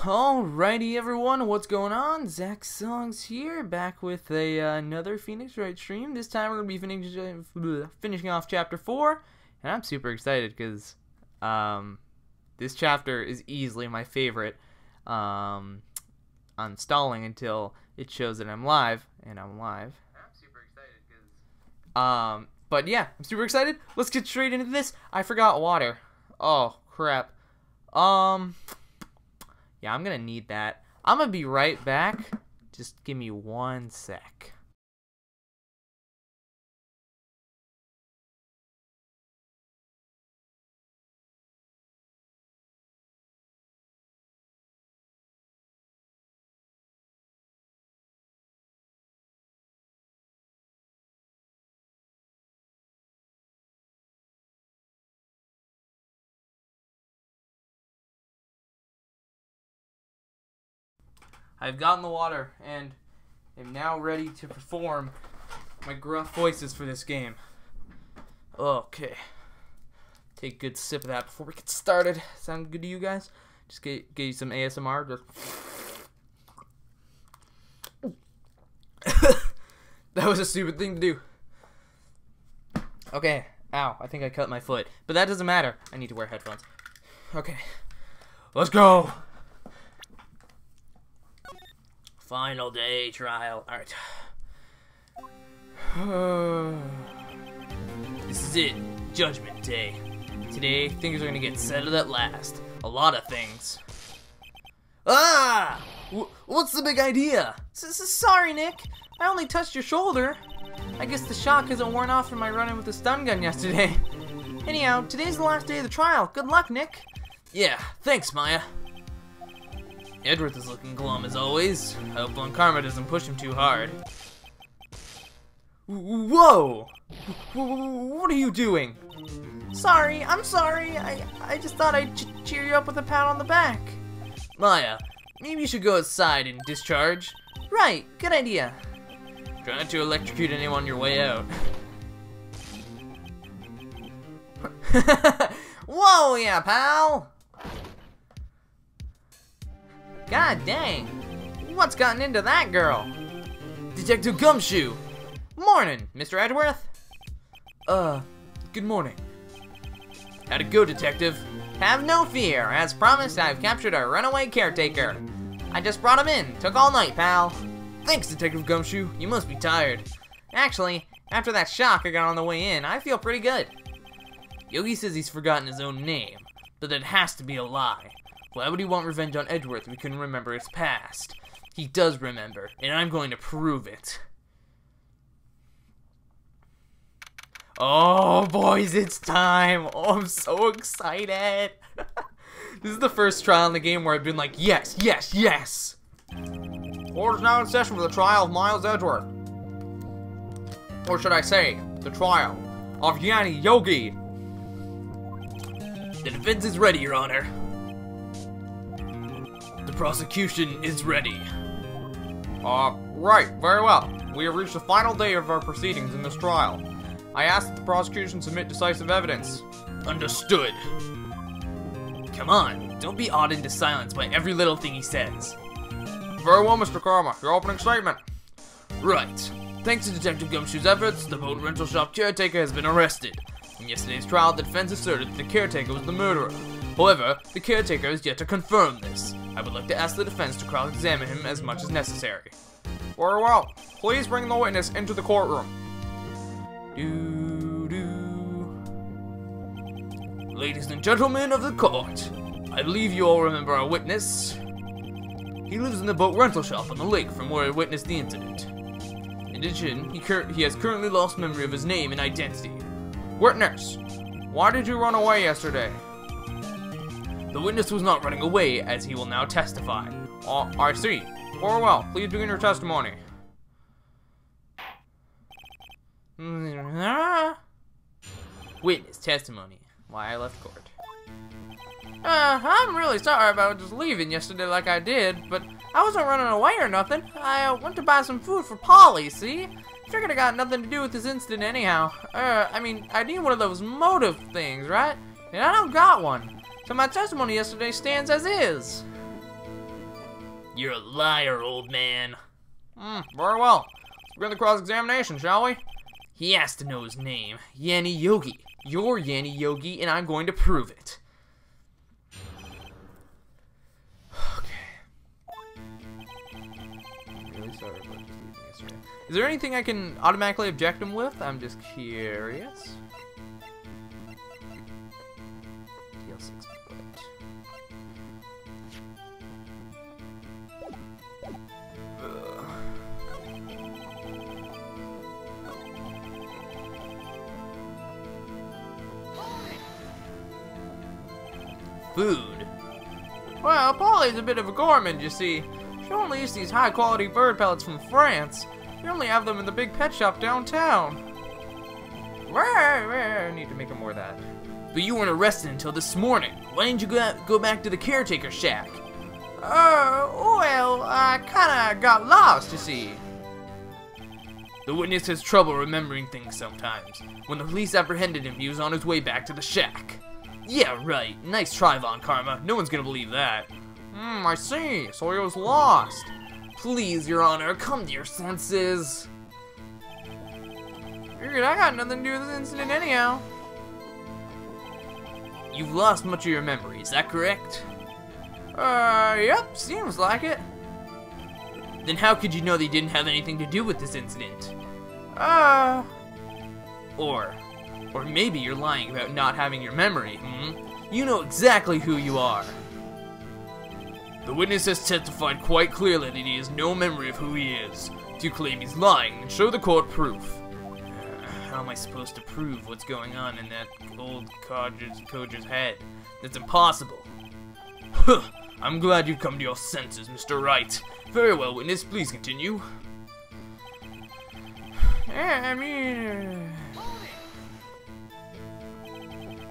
Alrighty everyone, what's going on? ZachSongZ here, back with another Phoenix Wright stream. This time we're going to be finishing off Chapter 4, and I'm super excited because this chapter is easily my favorite. I'm stalling until it shows that I'm live, and I'm live. I'm super excited because... but yeah, I'm super excited. Let's get straight into this. I forgot water. Oh, crap. Yeah, I'm gonna need that. I'm gonna be right back. Just give me 1 sec. I've gotten the water and am now ready to perform my gruff voices for this game. Okay. Take a good sip of that before we get started. Sound good to you guys? Just get you some ASMR. That was a stupid thing to do. Okay. Ow. I think I cut my foot. But that doesn't matter. I need to wear headphones. Okay. Let's go. Final day trial. Alright. This is it. Judgment Day. Today, things are gonna get settled at last. A lot of things. Ah! What's the big idea? Sorry, Nick. I only touched your shoulder. I guess the shock isn't worn off from my run-in with the stun gun yesterday. Anyhow, today's the last day of the trial. Good luck, Nick. Yeah, thanks, Maya. Edgeworth is looking glum as always. I hope Lone Karma doesn't push him too hard. Whoa! What are you doing? Sorry, I'm sorry. I just thought I'd cheer you up with a pat on the back. Maya, maybe you should go outside and discharge. Right, good idea. Try not to electrocute anyone on your way out. Whoa, yeah, pal! God dang! What's gotten into that girl? Detective Gumshoe! Morning, Mr. Edgeworth. Good morning. How'd it go, Detective? Have no fear. As promised, I've captured a runaway caretaker. I just brought him in. Took all night, pal. Thanks, Detective Gumshoe. You must be tired. Actually, after that shock I got on the way in, I feel pretty good. Yogi says he's forgotten his own name, but that has to be a lie. Why would he want revenge on Edgeworth if he couldn't remember his past? He does remember, and I'm going to prove it. Oh, boys, it's time. Oh, I'm so excited. This is the first trial in the game where I've been like, yes, yes, yes. Court is now in session for the trial of Miles Edgeworth. Or should I say, the trial of Yanni Yogi. The defense is ready, Your Honor. The prosecution is ready. Right, very well. We have reached the final day of our proceedings in this trial. I ask that the prosecution submit decisive evidence. Understood. Come on, don't be awed into silence by every little thing he says. Very well, Mr. Karma. Your opening statement. Right. Thanks to Detective Gumshoe's efforts, the boat rental shop caretaker has been arrested. In yesterday's trial, the defense asserted that the caretaker was the murderer. However, the caretaker is yet to confirm this. I would like to ask the defense to cross-examine him as much as necessary. Very well. Please bring the witness into the courtroom. Ladies and gentlemen of the court, I believe you all remember our witness. He lives in the boat rental shop on the lake from where I witnessed the incident. In addition, he has currently lost memory of his name and identity. Witness, why did you run away yesterday? The witness was not running away, as he will now testify. I see. Very well. Please begin your testimony. Witness testimony. Why I left court. I'm really sorry about just leaving yesterday like I did, but I wasn't running away or nothing. I went to buy some food for Polly, see? Figured it got nothing to do with this incident anyhow. I mean, I need one of those motive things, right? And I don't got one. So my testimony yesterday stands as is. You're a liar, old man. Very well. Let's begin the cross-examination, shall we? He has to know his name. Yanni Yogi. You're Yanni Yogi, and I'm going to prove it. Sorry about this. Is there anything I can automatically object him with? I'm just curious. TL6 food. Well, Polly's a bit of a gourmand, you see. She only eats these high-quality bird pellets from France. You only have them in the big pet shop downtown. I need to make more of that. But you weren't arrested until this morning. Why didn't you go back to the caretaker shack? Well, I kinda got lost, you see. The witness has trouble remembering things sometimes. When the police apprehended him, he was on his way back to the shack. Yeah, right. Nice try, Von Karma. No one's gonna believe that. I see. So he was lost. Please, Your Honor, come to your senses. Figured I got nothing to do with this incident anyhow. You've lost much of your memory, is that correct? Yep, seems like it. Then how could you know they didn't have anything to do with this incident? Or maybe you're lying about not having your memory, You know exactly who you are. The witness has testified quite clearly that he has no memory of who he is. If you claim he's lying, then show the court proof. How am I supposed to prove what's going on in that old codger's head? That's impossible. Huh, I'm glad you've come to your senses, Mr. Wright. Very well, witness, please continue.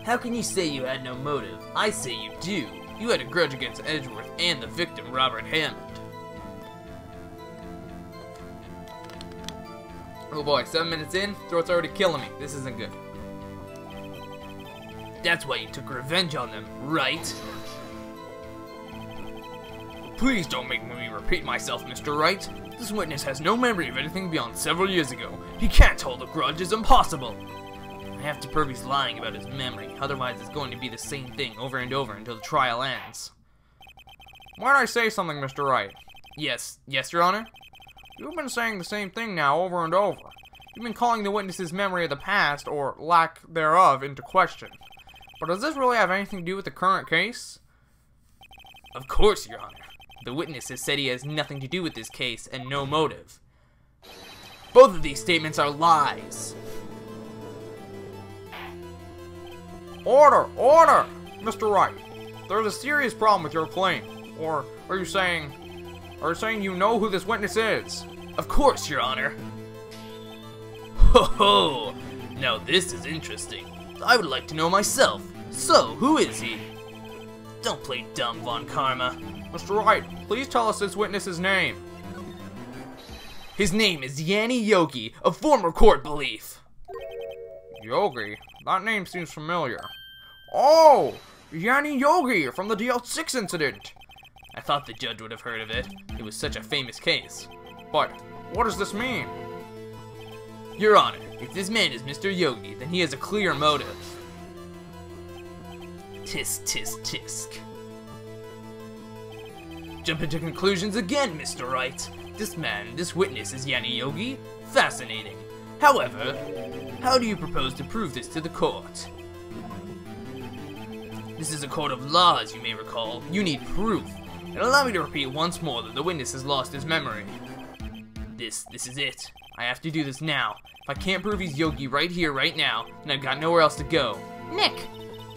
How can you say you had no motive? I say you do. You had a grudge against Edgeworth and the victim, Robert Hammond. Oh boy, 7 minutes in, throat's already killing me. This isn't good. That's why you took revenge on them, right? Please don't make me repeat myself, Mr. Wright. This witness has no memory of anything beyond several years ago. He can't hold a grudge, it's impossible. I have to prove he's lying about his memory, otherwise it's going to be the same thing over and over until the trial ends. Might I say something, Mr. Wright? Yes, Your Honor? You've been saying the same thing now over and over. You've been calling the witness's memory of the past, or lack thereof, into question. But does this really have anything to do with the current case? Of course, Your Honor. The witness has said he has nothing to do with this case and no motive. Both of these statements are lies. Order! Order! Mr. Wright, there's a serious problem with your claim. Or are you saying you know who this witness is? Of course, Your Honor. Ho ho! Now this is interesting. I would like to know myself. So, who is he? Don't play dumb, Von Karma. Mr. Wright, please tell us this witness's name. His name is Yanni Yogi, a former court belief. Yogi? That name seems familiar. Oh! Yanni Yogi from the DL6 incident! I thought the judge would have heard of it. It was such a famous case. But, what does this mean? Your Honor, if this man is Mr. Yogi, then he has a clear motive. Tisk, tisk, tisk. Jumping to conclusions again, Mr. Wright. This witness is Yanni Yogi? Fascinating. However, how do you propose to prove this to the court? This is a court of law, as you may recall. You need proof. And allow me to repeat once more that the witness has lost his memory. This is it. I have to do this now. If I can't prove he's Yogi right here, right now, then I've got nowhere else to go. Nick!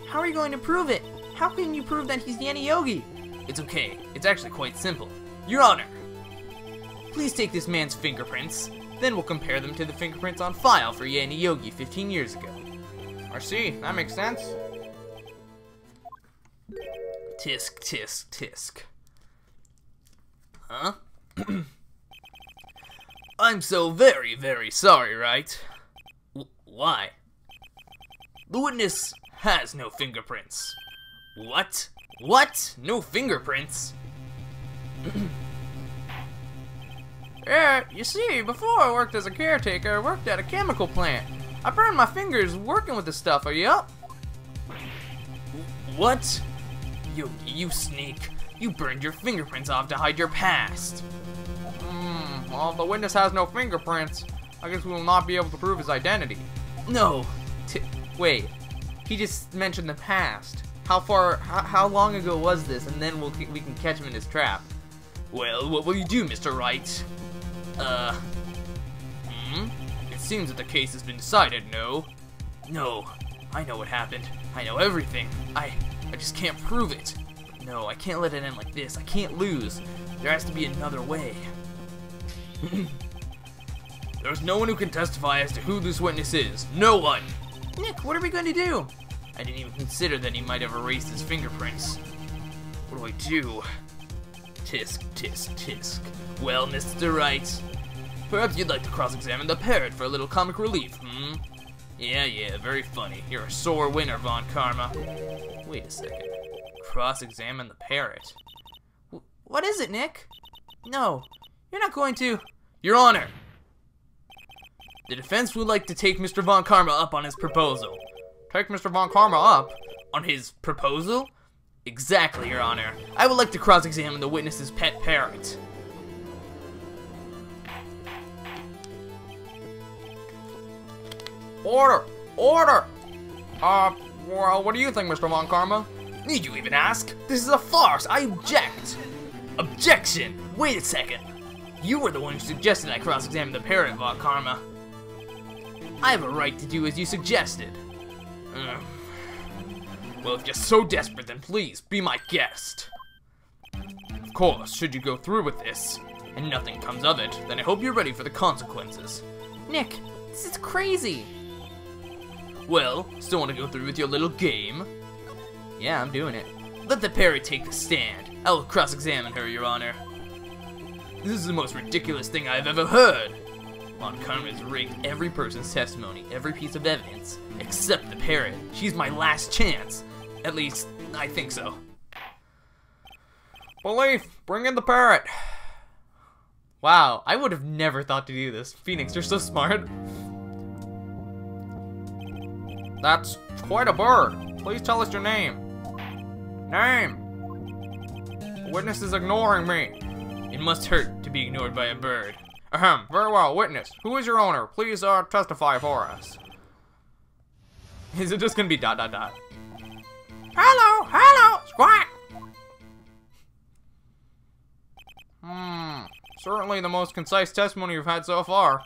How are you going to prove it? How can you prove that he's Yanni Yogi? It's okay. It's actually quite simple. Your Honor, please take this man's fingerprints. Then we'll compare them to the fingerprints on file for Yanni Yogi 15 years ago. I see. That makes sense. Tisk, tisk, tisk. Huh? I'm so very, very sorry, right? Why? The witness has no fingerprints. What? What? No fingerprints? Yeah, you see, before I worked as a caretaker, I worked at a chemical plant. I burned my fingers working with this stuff. Are you up? What? You sneak. You burned your fingerprints off to hide your past. Well, if the witness has no fingerprints, I guess we will not be able to prove his identity. No. Wait. He just mentioned the past. How long ago was this? And then we can catch him in his trap. Well, what will you do, Mr. Wright? It seems that the case has been decided, no? No. I know what happened. I know everything. I just can't prove it. No, I can't let it end like this. I can't lose. There has to be another way. There's no one who can testify as to who this witness is. No one! Nick, what are we going to do? I didn't even consider that he might have erased his fingerprints. What do I do? Tisk, tisk, tisk. Well, Mr. Wright, perhaps you'd like to cross-examine the parrot for a little comic relief, Yeah, very funny. You're a sore winner, Von Karma. Wait a second. Cross-examine the parrot? What is it, Nick? No, you're not going to... Your Honor! The defense would like to take Mr. Von Karma up on his proposal. Take Mr. Von Karma up? On his proposal? Exactly, Your Honor. I would like to cross-examine the witness's pet parrot. Order! Order! Well, what do you think, Mr. Von Karma? Need you even ask? This is a farce! I object! Objection! Wait a second. You were the one who suggested I cross-examine the parrot, Von Karma. I have a right to do as you suggested. Well, if you're so desperate, then please, be my guest. Of course, should you go through with this, and nothing comes of it, then I hope you're ready for the consequences. Nick, this is crazy. Well, still want to go through with your little game? Yeah, I'm doing it. Let the parrot take the stand. I will cross-examine her, Your Honor. This is the most ridiculous thing I've ever heard. Von Karma has rigged every person's testimony, every piece of evidence, except the parrot. She's my last chance. At least, I think so. Belief, bring in the parrot. Wow, I would have never thought to do this. Phoenix, you're so smart. That's quite a bird. Please tell us your name. Name. The witness is ignoring me. It must hurt to be ignored by a bird. Ahem, very well, witness. Who is your owner? Please, testify for us. Is it just gonna be ... Hello, squawk! Certainly the most concise testimony you've had so far.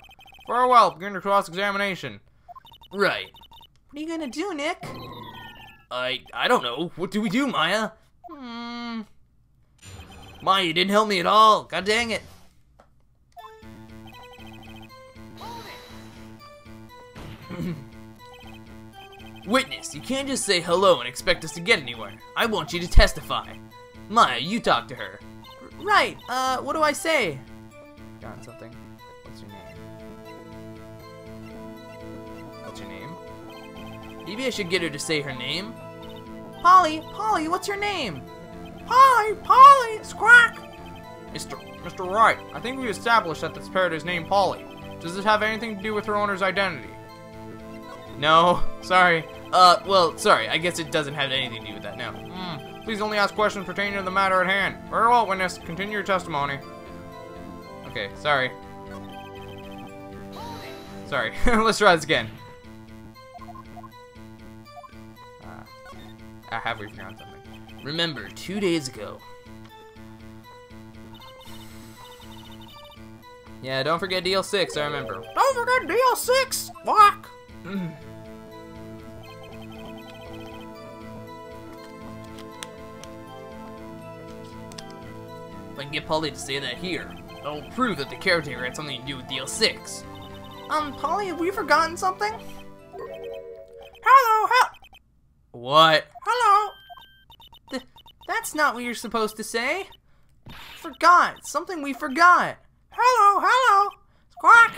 Very well, begin your cross-examination. Right. What are you gonna do, Nick? I don't know. What do we do, Maya? Maya, you didn't help me at all. God dang it. Witness, you can't just say hello and expect us to get anywhere. I want you to testify. Maya, you talk to her. Right, what do I say? Got something. What's your name? What's your name? Maybe I should get her to say her name. Polly, what's your name? Polly, squawk! Mr. Wright, I think we established that this parrot is named Polly. Does this have anything to do with her owner's identity? No, sorry. Well, sorry, I guess it doesn't have anything to do with that, no. Please only ask questions pertaining to the matter at hand. Very well, witness, continue your testimony. Okay, sorry. Sorry, let's try this again. Have we forgotten something? Remember, 2 days ago. Yeah, don't forget DL6, I remember. Don't forget DL6! Fuck! If I can get Polly to say that here, that'll prove that the caretaker had something to do with DL6. Polly, have we forgotten something? Hello. What? Hello. That's not what you're supposed to say. Forgot. Something we forgot. Hello. Squawk.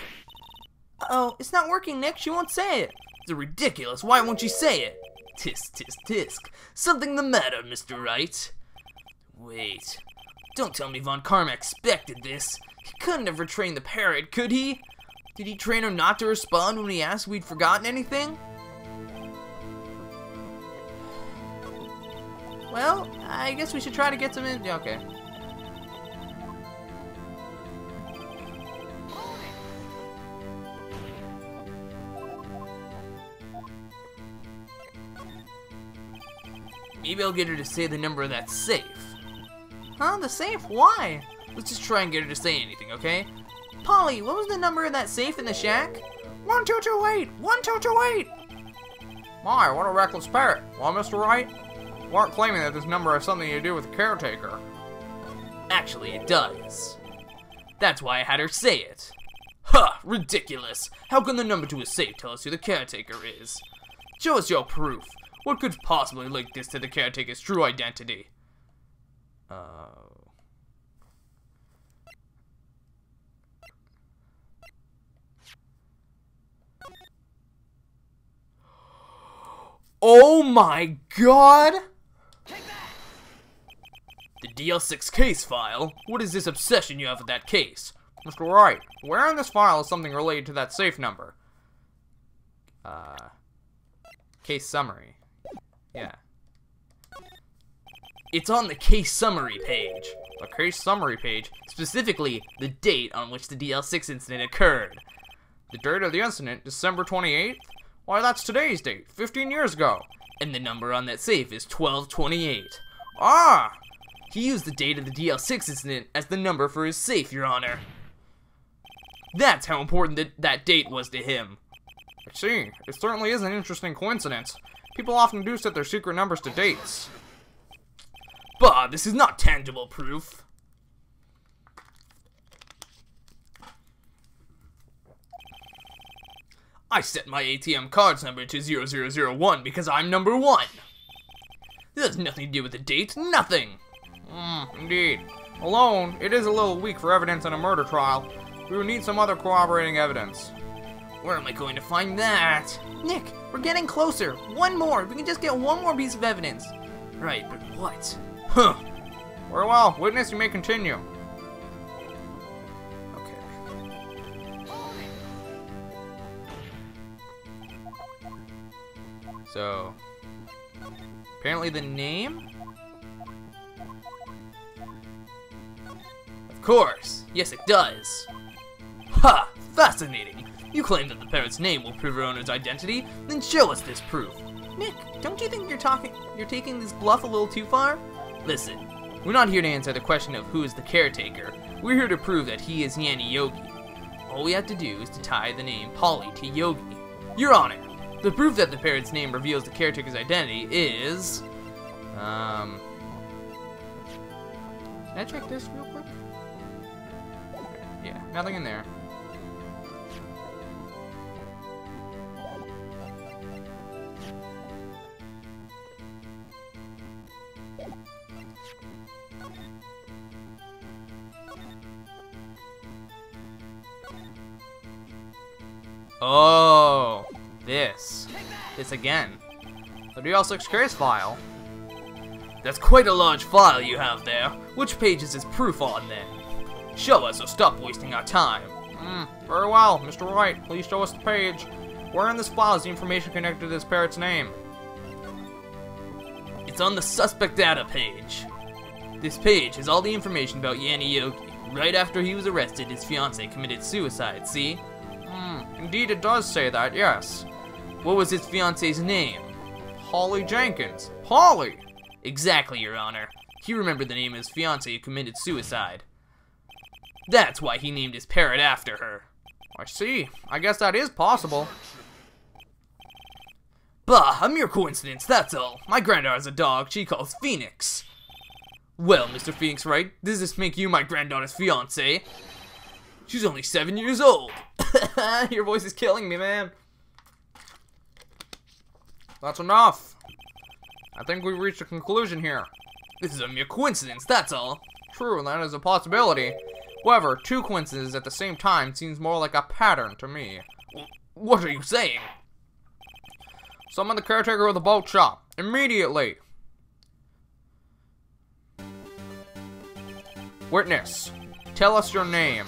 Uh-oh, it's not working, Nick. She won't say it. It's ridiculous. Why won't she say it? Tisk, tisk, tisk. Something the matter, Mr. Wright? Wait. Don't tell me Von Karma expected this. He couldn't have retrained the parrot, could he? Did he train her not to respond when we asked if we'd forgotten anything? Well, I guess we should try to get some in. Yeah, okay. Maybe I'll get her to say the number of that safe. Huh? The safe? Why? Let's just try and get her to say anything, okay? Polly, what was the number of that safe in the shack? 1228! 1228! My, what a reckless parrot. Well, Mr. Wright, you aren't claiming that this number has something to do with the caretaker. Actually, it does. That's why I had her say it. Huh, ridiculous. How can the number to a safe tell us who the caretaker is? Show us your proof. What could possibly link this to the caretaker's true identity? Oh my god! The DL6 case file? What is this obsession you have with that case? Mr. Wright, where in this file is something related to that safe number? Case summary. Yeah. It's on the case summary page. The case summary page, specifically the date on which the DL6 incident occurred. The date of the incident, December 28th? Why, that's today's date, 15 years ago. And the number on that safe is 1228. Ah! He used the date of the DL6 incident as the number for his safe, Your Honor. That's how important that date was to him. I see. It certainly is an interesting coincidence. People often do set their secret numbers to dates. But this is not tangible proof. I set my ATM card's number to 0001 because I'm number 1. This has nothing to do with the date, nothing. Indeed. Alone, it is a little weak for evidence in a murder trial. We will need some other corroborating evidence. Where am I going to find that? Nick, we're getting closer. One more. We can just get one more piece of evidence. Right, but what? Huh. Very well. Witness, you may continue. Okay. So, apparently the name? Of course. Yes, it does. Ha! Fascinating. You claim that the parrot's name will prove her owner's identity, then show us this proof. Nick, don't you think you're taking this bluff a little too far? Listen, we're not here to answer the question of who is the caretaker. We're here to prove that he is Yanni Yogi. All we have to do is to tie the name Polly to Yogi. Your Honor, the proof that the parrot's name reveals the caretaker's identity is... Can I check this real quick? Yeah, nothing in there. Oh, this again. The DL6 case file. That's quite a large file you have there. Which page is this proof on then? Show us or stop wasting our time. Very well, Mr. Wright, please show us the page. Where in this file is the information connected to this parrot's name? It's on the suspect data page. This page has all the information about Yanni Yogi. Right after he was arrested, his fiancée committed suicide, see? Indeed it does say that, yes. What was his fiancée's name? Holly Jenkins. Polly! Exactly, Your Honor. He remembered the name of his fiancée who committed suicide. That's why he named his parrot after her. I see. I guess that is possible. Bah, a mere coincidence, that's all. My granddaughter's a dog she calls Phoenix. Well, Mr. Phoenix Wright, does this make you my granddaughter's fiancé? She's only 7 years old. Your voice is killing me, man. That's enough. I think we've reached a conclusion here. This is a mere coincidence, that's all. True, that is a possibility. However, two coincidences at the same time seems more like a pattern to me. What are you saying? Summon the caretaker of the boat shop. Immediately. Witness. Tell us your name.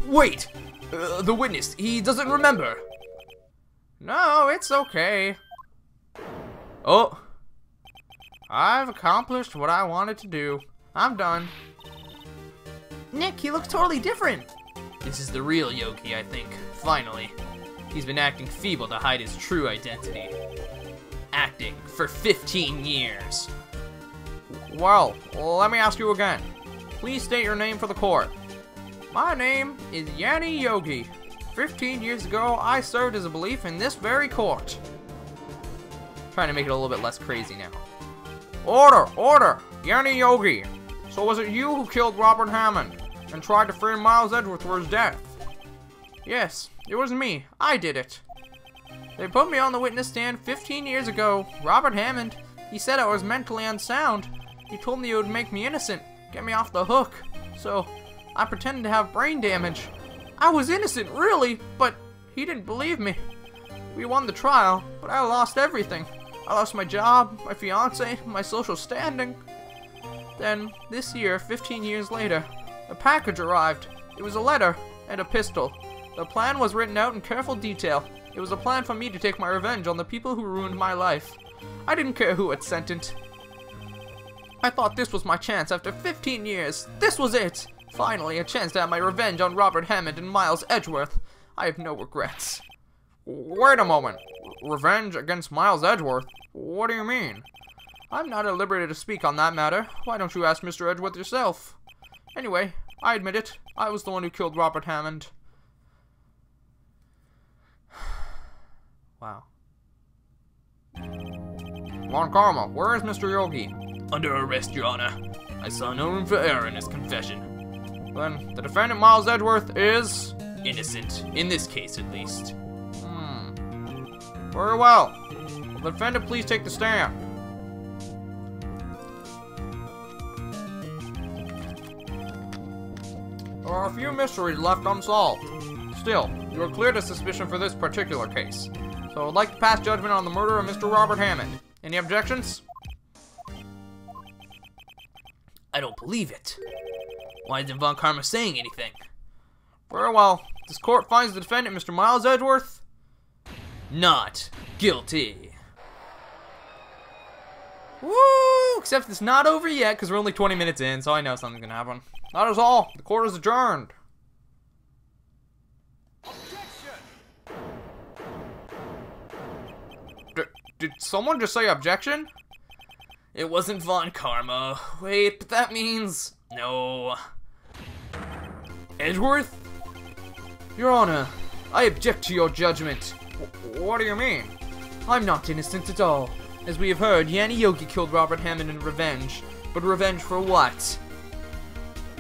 Wait! The witness, he doesn't remember. No, it's okay. Oh. I've accomplished what I wanted to do. I'm done. Nick, he looks totally different. This is the real Yogi, I think. Finally. He's been acting feeble to hide his true identity. Acting for 15 years. Well, let me ask you again. Please state your name for the court. My name is Yanni Yogi. 15 years ago, I served as a belief in this very court. Trying to make it a little bit less crazy now. Order! Order! Yanni Yogi. So was it you who killed Robert Hammond and tried to frame Miles Edgeworth for his death? Yes, it was me. I did it. They put me on the witness stand 15 years ago. Robert Hammond, he said I was mentally unsound. He told me it would make me innocent, get me off the hook. So, I pretended to have brain damage. I was innocent, really, but he didn't believe me. We won the trial, but I lost everything. I lost my job, my fiance, my social standing. Then, this year, 15 years later, a package arrived. It was a letter and a pistol. The plan was written out in careful detail. It was a plan for me to take my revenge on the people who ruined my life. I didn't care who it sent it. I thought this was my chance after 15 years. This was it! Finally, a chance to have my revenge on Robert Hammond and Miles Edgeworth. I have no regrets. Wait a moment. Revenge against Miles Edgeworth? What do you mean? I'm not at liberty to speak on that matter. Why don't you ask Mr. Edgeworth yourself? Anyway, I admit it. I was the one who killed Robert Hammond. Wow. Lon Karma, where is Mr. Yogi? Under arrest, Your Honor. I saw no room for error in his confession. Then, the defendant, Miles Edgeworth, is... innocent. In this case, at least. Very well. The defendant, please take the stand. There are a few mysteries left unsolved. Still, you are cleared of suspicion for this particular case. So I'd like to pass judgment on the murder of Mr. Robert Hammond. Any objections? I don't believe it. Why isn't Von Karma saying anything? Very well. This court finds the defendant, Mr. Miles Edgeworth, not guilty. Woo! Except it's not over yet, because we're only 20 minutes in, so I know something's gonna happen. That is all. The court is adjourned. Did someone just say objection? It wasn't Von Karma. Wait, but that means... no. Edgeworth? Your Honor, I object to your judgment. What do you mean? I'm not innocent at all. As we have heard, Yanni Yogi killed Robert Hammond in revenge. But revenge for what?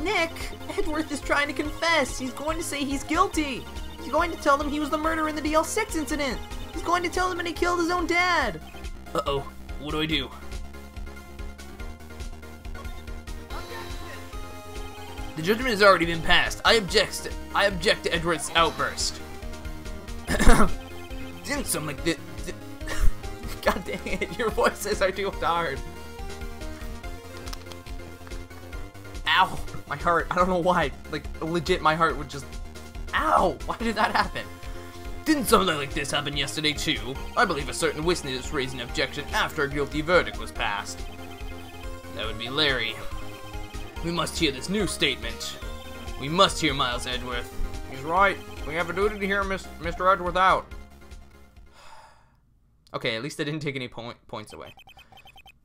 Nick, Edgeworth is trying to confess. He's going to say he's guilty. He's going to tell them he was the murderer in the DL6 incident. He's going to tell them that he killed his own dad. Uh-oh. What do I do? The judgment has already been passed. I object to Edgeworth's outburst. Didn't sound like this. God dang it, your voices are too hard. Ow, my heart. I don't know why. Like, legit, my heart would just... ow, why did that happen? Didn't something like this happen yesterday too? I believe a certain witness raised an objection after a guilty verdict was passed. That would be Larry. We must hear this new statement. We must hear Miles Edgeworth. He's right. We have a duty to hear Mr. Edgeworth out. Okay, at least I didn't take any points away.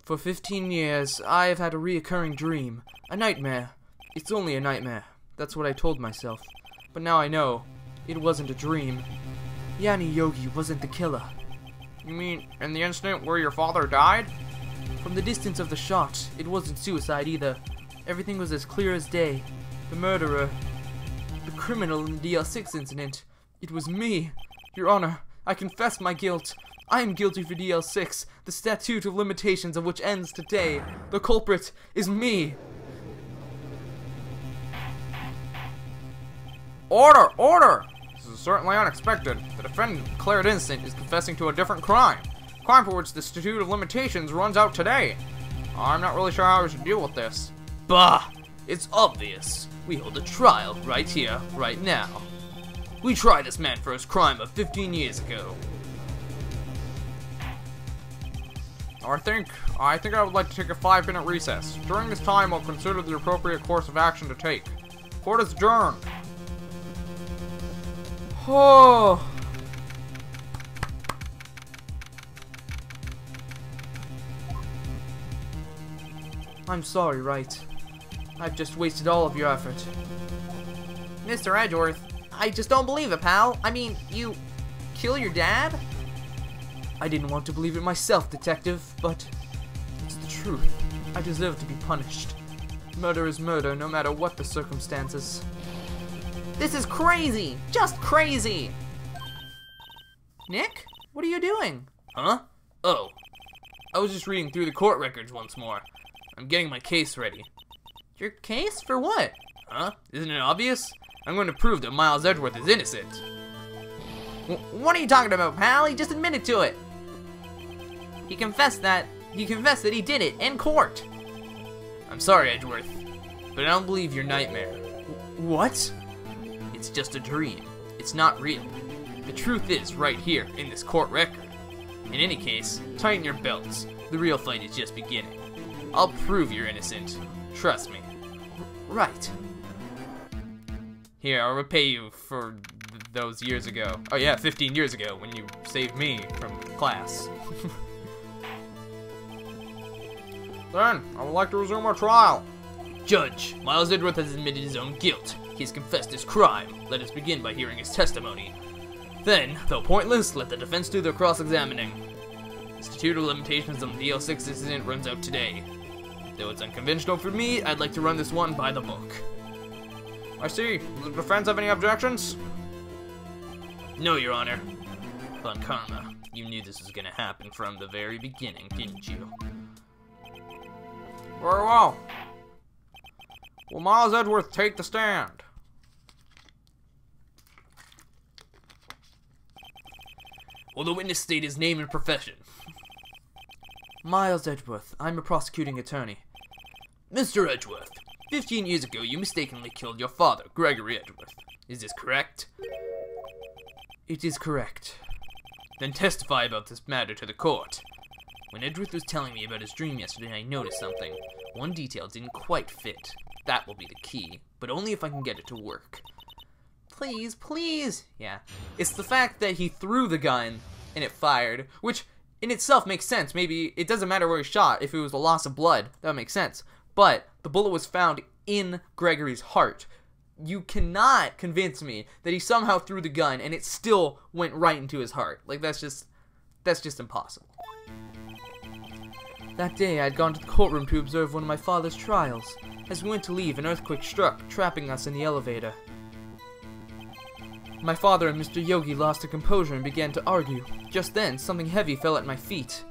For 15 years, I have had a reoccurring dream. A nightmare. It's only a nightmare. That's what I told myself. But now I know. It wasn't a dream. Yanni Yogi wasn't the killer. You mean in the incident where your father died? From the distance of the shot, it wasn't suicide either. Everything was as clear as day. The murderer, the criminal in the DL6 incident, it was me. Your Honor, I confess my guilt. I am guilty for DL6, the statute of limitations of which ends today. The culprit is me. Order! Order! This is certainly unexpected. The defendant, declared innocent, is confessing to a different crime. Crime for which the statute of limitations runs out today. I'm not really sure how we should deal with this. Bah! It's obvious. We hold a trial right here, right now. We try this man for his crime of 15 years ago. I think I would like to take a 5-minute recess. During this time, I'll consider the appropriate course of action to take. Court is adjourned. Oh. I'm sorry, Wright. I've just wasted all of your effort. Mr. Edgeworth, I just don't believe it, pal. I mean, you kill your dad? I didn't want to believe it myself, detective, but it's the truth. I deserve to be punished. Murder is murder, no matter what the circumstances. This is crazy! Just crazy! Nick? What are you doing? Huh? Oh. I was just reading through the court records once more. I'm getting my case ready. Your case? For what? Huh? Isn't it obvious? I'm going to prove that Miles Edgeworth is innocent. What are you talking about, pal? He just admitted to it. He confessed that he did it in court. I'm sorry, Edgeworth, but I don't believe your nightmare. What? It's just a dream. It's not real. The truth is right here in this court record. In any case, tighten your belts. The real fight is just beginning. I'll prove you're innocent. Trust me. Right. Here, I'll repay you for those years ago. Oh yeah, 15 years ago when you saved me from class. Then, I would like to resume our trial. Judge, Miles Edgeworth has admitted his own guilt. He has confessed his crime. Let us begin by hearing his testimony. Then, though pointless, let the defense do their cross-examining. The statute of limitations on the DL6 incident runs out today. Though it's unconventional for me, I'd like to run this one by the book. I see. Does the defense have any objections? No, Your Honor. Von Karma, you knew this was gonna happen from the very beginning, didn't you? Very well. Will Miles Edgeworth take the stand? Will the witness state his name and profession? Miles Edgeworth. I'm a prosecuting attorney. Mr. Edgeworth, 15 years ago you mistakenly killed your father, Greggory Edgeworth. Is this correct? It is correct. Then testify about this matter to the court. When Edgeworth was telling me about his dream yesterday, I noticed something. One detail didn't quite fit. That will be the key, but only if I can get it to work. Please, please! Yeah. It's the fact that he threw the gun and it fired, which in itself makes sense. Maybe it doesn't matter where he shot. If it was a loss of blood, that would make sense. But the bullet was found in Greggory's heart. You cannot convince me that he somehow threw the gun and it still went right into his heart. Like, that's just impossible. That day, I had gone to the courtroom to observe one of my father's trials. As we went to leave, an earthquake struck, trapping us in the elevator. My father and Mr. Yogi lost their composure and began to argue. Just then, something heavy fell at my feet.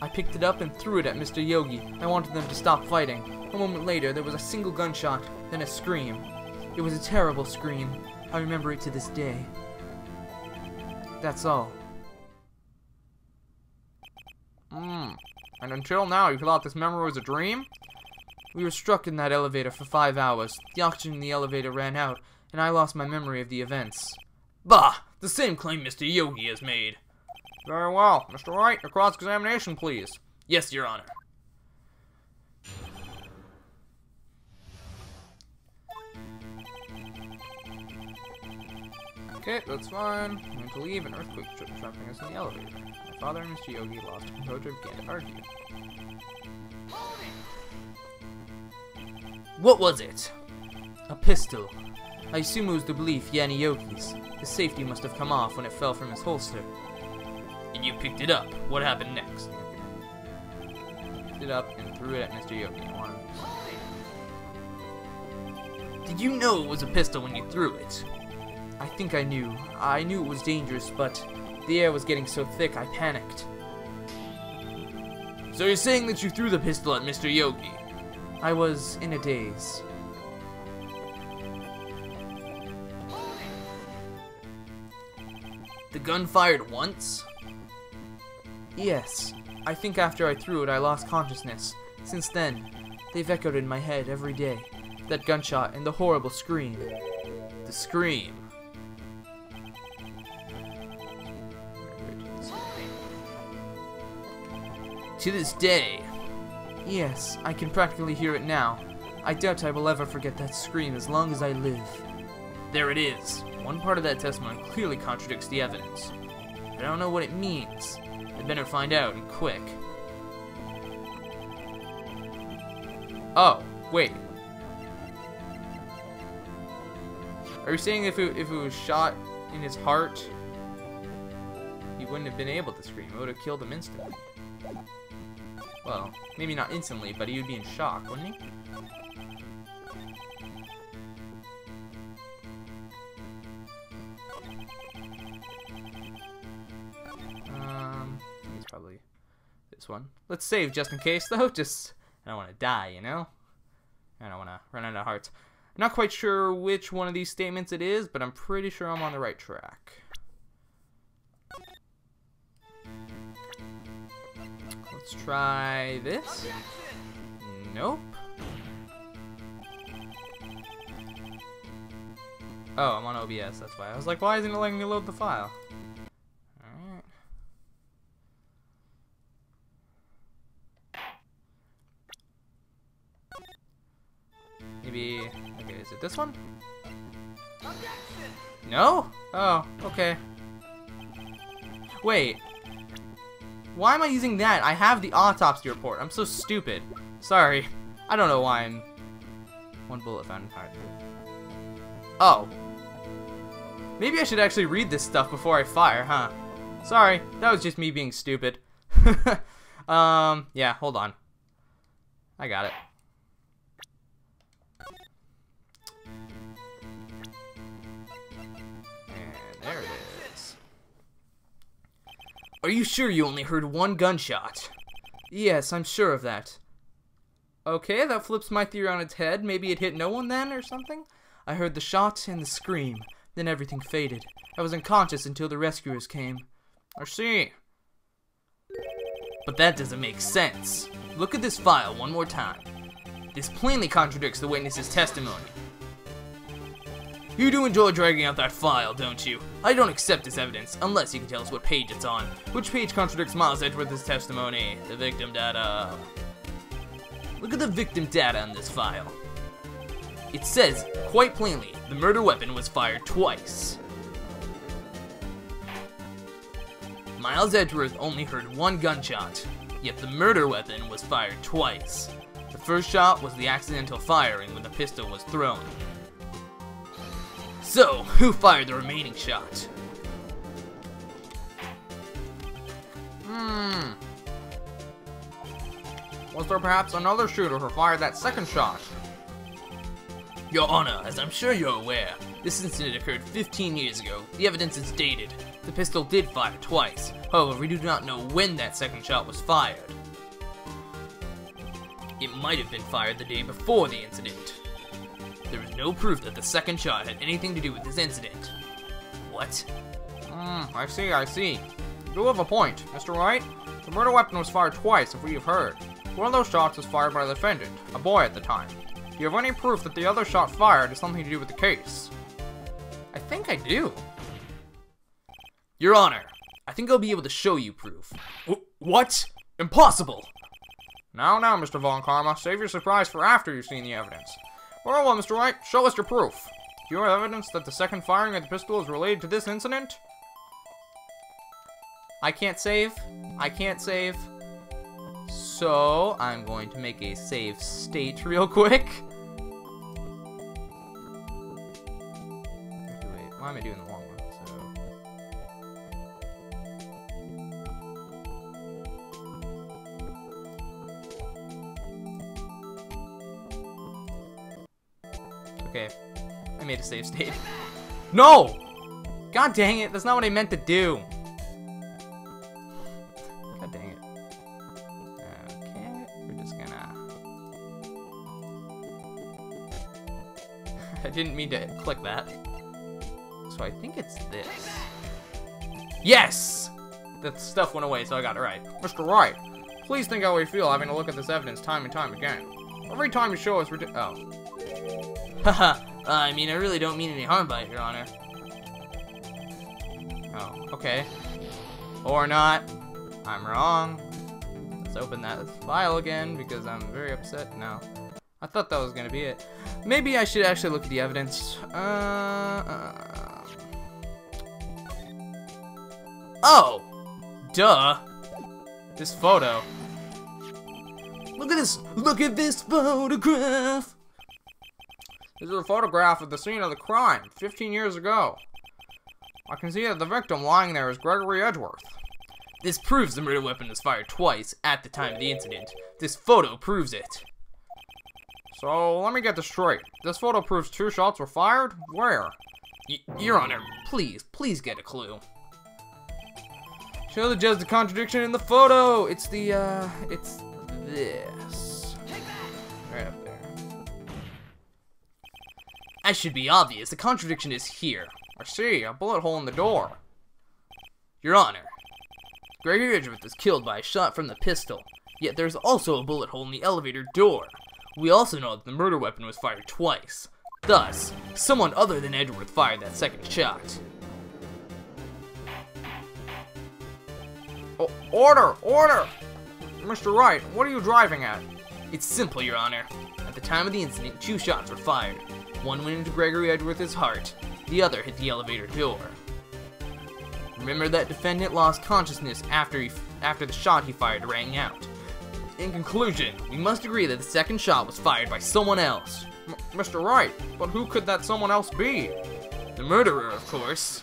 I picked it up and threw it at Mr. Yogi. I wanted them to stop fighting. A moment later, there was a single gunshot, then a scream. It was a terrible scream. I remember it to this day. That's all. And until now, you thought this memory was a dream? We were stuck in that elevator for 5 hours. The oxygen in the elevator ran out, and I lost my memory of the events. Bah! The same claim Mr. Yogi has made. Very well. Mr. Wright, your cross-examination, please. Yes, Your Honor. Okay, that's fine. I'm going to leave. An earthquake trapping us in the elevator. My father and Mr. Yogi lost composure and began to argue. What was it? A pistol. I assume it was the belief Yanni Yogi's. The safety must have come off when it fell from his holster. And you picked it up. What happened next? Picked it up and threw it at Mr. Yogi. Did you know it was a pistol when you threw it? I think I knew. I knew it was dangerous, but the air was getting so thick I panicked. So you're saying that you threw the pistol at Mr. Yogi? I was in a daze. The gun fired once? Yes. I think after I threw it, I lost consciousness. Since then, they've echoed in my head every day. That gunshot and the horrible scream. The scream. To this day. Yes, I can practically hear it now. I doubt I will ever forget that scream as long as I live. There it is. One part of that testimony clearly contradicts the evidence. But I don't know what it means. I'd better find out, and quick. Oh, wait. Are you saying if it was shot in his heart, he wouldn't have been able to scream? It would have killed him instantly. Well, maybe not instantly, but he would be in shock, wouldn't he? It's probably this one. Let's save just in case, though. Just, I don't want to die, you know? I don't want to run out of hearts. I'm not quite sure which one of these statements it is, but I'm pretty sure I'm on the right track. Let's try this. Nope. Oh, I'm on OBS, that's why. I was like, why isn't it letting me load the file? Alright. Maybe, okay, is it this one? No? Oh, okay. Wait. Why am I using that? I have the autopsy report. I'm so stupid. Sorry. I don't know why I'm... One bullet found in heart. Oh. Maybe I should actually read this stuff before I fire, huh? Sorry. That was just me being stupid. Yeah, hold on. I got it. And there it is. Are you sure you only heard one gunshot? Yes, I'm sure of that. Okay, that flips my theory on its head. Maybe it hit no one then, or something? I heard the shot and the scream. Then everything faded. I was unconscious until the rescuers came. I see. But that doesn't make sense. Look at this file one more time. This plainly contradicts the witness's testimony. You do enjoy dragging out that file, don't you? I don't accept this evidence, unless you can tell us what page it's on. Which page contradicts Miles Edgeworth's testimony? The victim data. Look at the victim data on this file. It says, quite plainly, the murder weapon was fired twice. Miles Edgeworth only heard one gunshot, yet the murder weapon was fired twice. The first shot was the accidental firing when the pistol was thrown. So, who fired the remaining shot? Was there perhaps another shooter who fired that second shot? Your Honor, as I'm sure you're aware, this incident occurred 15 years ago. The evidence is dated. The pistol did fire twice. However, we do not know when that second shot was fired. It might have been fired the day before the incident. There is no proof that the second shot had anything to do with this incident. What? I see. You do have a point, Mr. Wright. The murder weapon was fired twice, if we have heard. One of those shots was fired by the defendant, a boy at the time. Do you have any proof that the other shot fired has something to do with the case? I think I do. Your Honor, I think I'll be able to show you proof. What? Impossible! Now, Mr. Von Karma, save your surprise for after you've seen the evidence. Well, Mr. Wright, show us your proof. Do you have evidence that the second firing of the pistol is related to this incident? I can't save. So, I'm going to make a save state real quick. Wait, why am I doing the wrong one? Okay, I made a save state. No! God dang it, that's not what I meant to do. God dang it. Okay, we're just gonna... I didn't mean to click that. So I think it's this. Yes! The stuff went away, so I got it right. Mr. Wright, please think how we feel having to look at this evidence time and time again. Every time you show us oh. Haha, I mean, I really don't mean any harm by it, Your Honor. Oh, okay. Or not. I'm wrong. Let's open that file again because I'm very upset now. I thought that was gonna be it. Maybe I should actually look at the evidence. Oh! Duh! This photo. Look at this! Look at this photograph! This is a photograph of the scene of the crime, 15 years ago. I can see that the victim lying there is Greggory Edgeworth. This proves the murder weapon was fired twice at the time of the incident. This photo proves it. So, let me get this straight. This photo proves 2 shots were fired? Where? Your Honor, please get a clue. Show the judge the contradiction in the photo! It's this. Right up there. That should be obvious. The contradiction is here. I see, a bullet hole in the door. Your Honor, Greggory Edgeworth was killed by a shot from the pistol, yet there's also a bullet hole in the elevator door. We also know that the murder weapon was fired twice. Thus, someone other than Edgeworth fired that second shot. Oh, order! Order! Mr. Wright, what are you driving at? It's simple, Your Honor. At the time of the incident, 2 shots were fired. One went into Greggory Edgeworth's heart. The other hit the elevator door. Remember that defendant lost consciousness after the shot he fired rang out. In conclusion, we must agree that the second shot was fired by someone else. Mr. Wright, but who could that someone else be? The murderer, of course.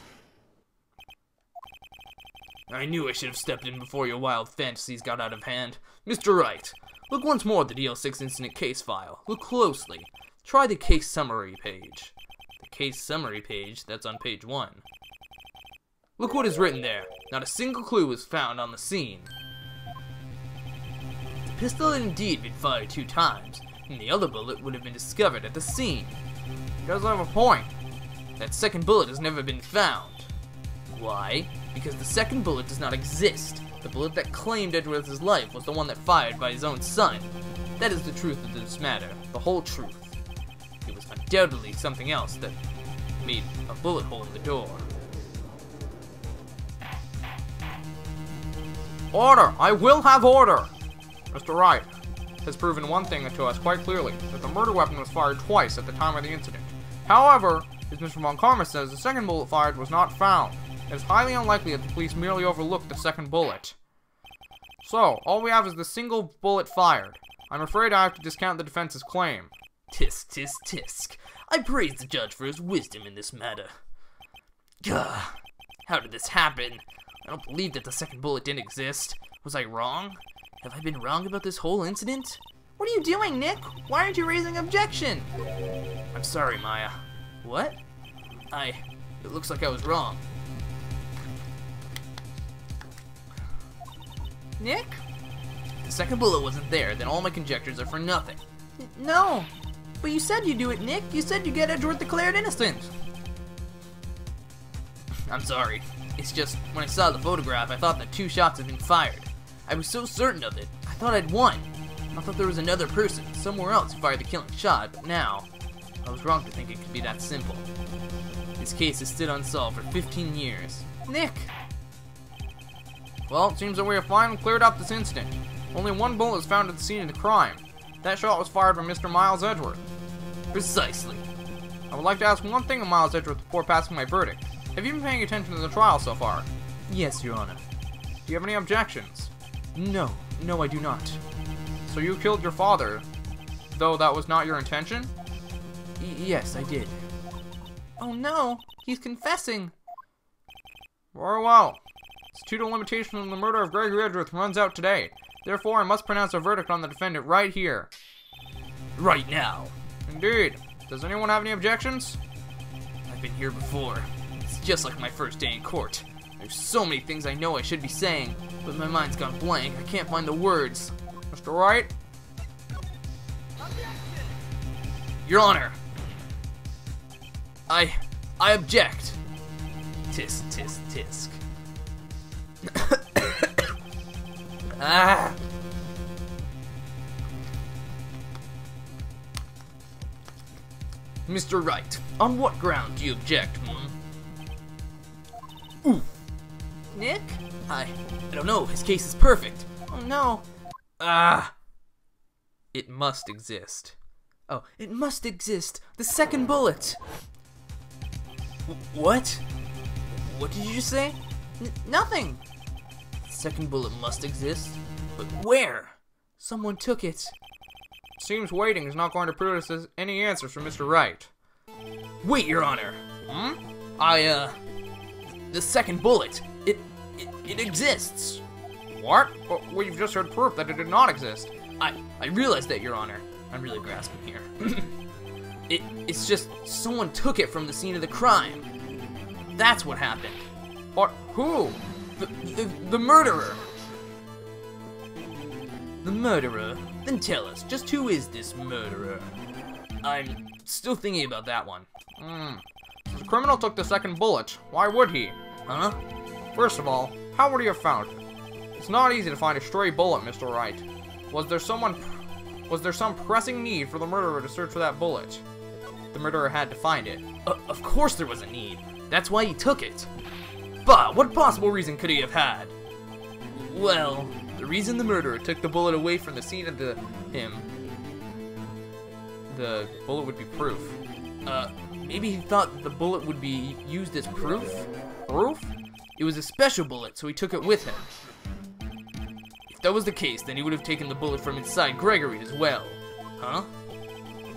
I knew I should have stepped in before your wild fantasies got out of hand. Mr. Wright, look once more at the DL6 incident case file. Look closely. Try the case summary page. The case summary page, that's on page 1. Look what is written there. Not a single clue was found on the scene. The pistol had indeed been fired 2 times, and the other bullet would have been discovered at the scene. He does have a point. That second bullet has never been found. Why? Because the second bullet does not exist. The bullet that claimed Edgeworth's life was the one that fired by his own son. That is the truth of this matter, the whole truth. It was undoubtedly something else that made a bullet hole in the door. Order! I will have order! Mr. Wright has proven one thing to us quite clearly, that the murder weapon was fired twice at the time of the incident. However, as Mr. Von Karma says, the second bullet fired was not found. It is highly unlikely that the police merely overlooked the second bullet. So, all we have is the single bullet fired. I'm afraid I have to discount the defense's claim. Tisk, tisk, tisk. I praise the judge for his wisdom in this matter. Gah. How did this happen? I don't believe that the second bullet didn't exist. Was I wrong? Have I been wrong about this whole incident? What are you doing, Nick? Why aren't you raising objection? I'm sorry, Maya. What? It looks like I was wrong. Nick? If the second bullet wasn't there, then all my conjectures are for nothing. No, but you said you'd do it, Nick. You said you'd get Edgeworth declared innocent. I'm sorry. It's just, when I saw the photograph, I thought that 2 shots had been fired. I was so certain of it. I thought I'd won. I thought there was another person, somewhere else, who fired the killing shot, but now, I was wrong to think it could be that simple. This case has stood unsolved for 15 years. Nick! Well, it seems that we have finally cleared up this incident. Only 1 bullet was found at the scene of the crime. That shot was fired by Mr. Miles Edgeworth. Precisely. I would like to ask one thing of Miles Edgeworth before passing my verdict. Have you been paying attention to the trial so far? Yes, Your Honor. Do you have any objections? No, I do not. So you killed your father, though that was not your intention? Yes, I did. Oh no, he's confessing. Very well. Statute limitation on the murder of Greggory Edgeworth runs out today. Therefore, I must pronounce a verdict on the defendant right here. Right now. Indeed. Does anyone have any objections? I've been here before. It's just like my first day in court. There's so many things I know I should be saying, but my mind's gone blank. I can't find the words. Mr. Wright? Your Honor. I object. Tisk, tisk, tisk. Ah. Mr. Wright, on what ground do you object, Ooh. Nick? I don't know. His case is perfect. Oh, no. It must exist. Oh, it must exist. The second bullet. What? What did you just say? Nothing. The second bullet must exist. But where? Someone took it. Seems waiting is not going to produce us any answers from Mr. Wright. Wait, Your Honor. The second bullet. It exists. What? Well, we've just heard proof that it did not exist. I realize that, Your Honor. I'm really grasping here. It's just someone took it from the scene of the crime. That's what happened. What? Who? The murderer. The murderer? Then tell us, just who is this murderer? I'm still thinking about that one. The criminal took the second bullet. Why would he? Huh? First of all, how would he have found it? It's not easy to find a stray bullet, Mr. Wright. Was there some pressing need for the murderer to search for that bullet? The murderer had to find it. Of course there was a need. That's why he took it. But what possible reason could he have had? Well, the reason the murderer took the bullet away from the scene of the bullet would be proof. Maybe he thought that the bullet would be used as proof? Proof? It was a special bullet, so he took it with him. If that was the case, then he would have taken the bullet from inside Greggory as well. Huh?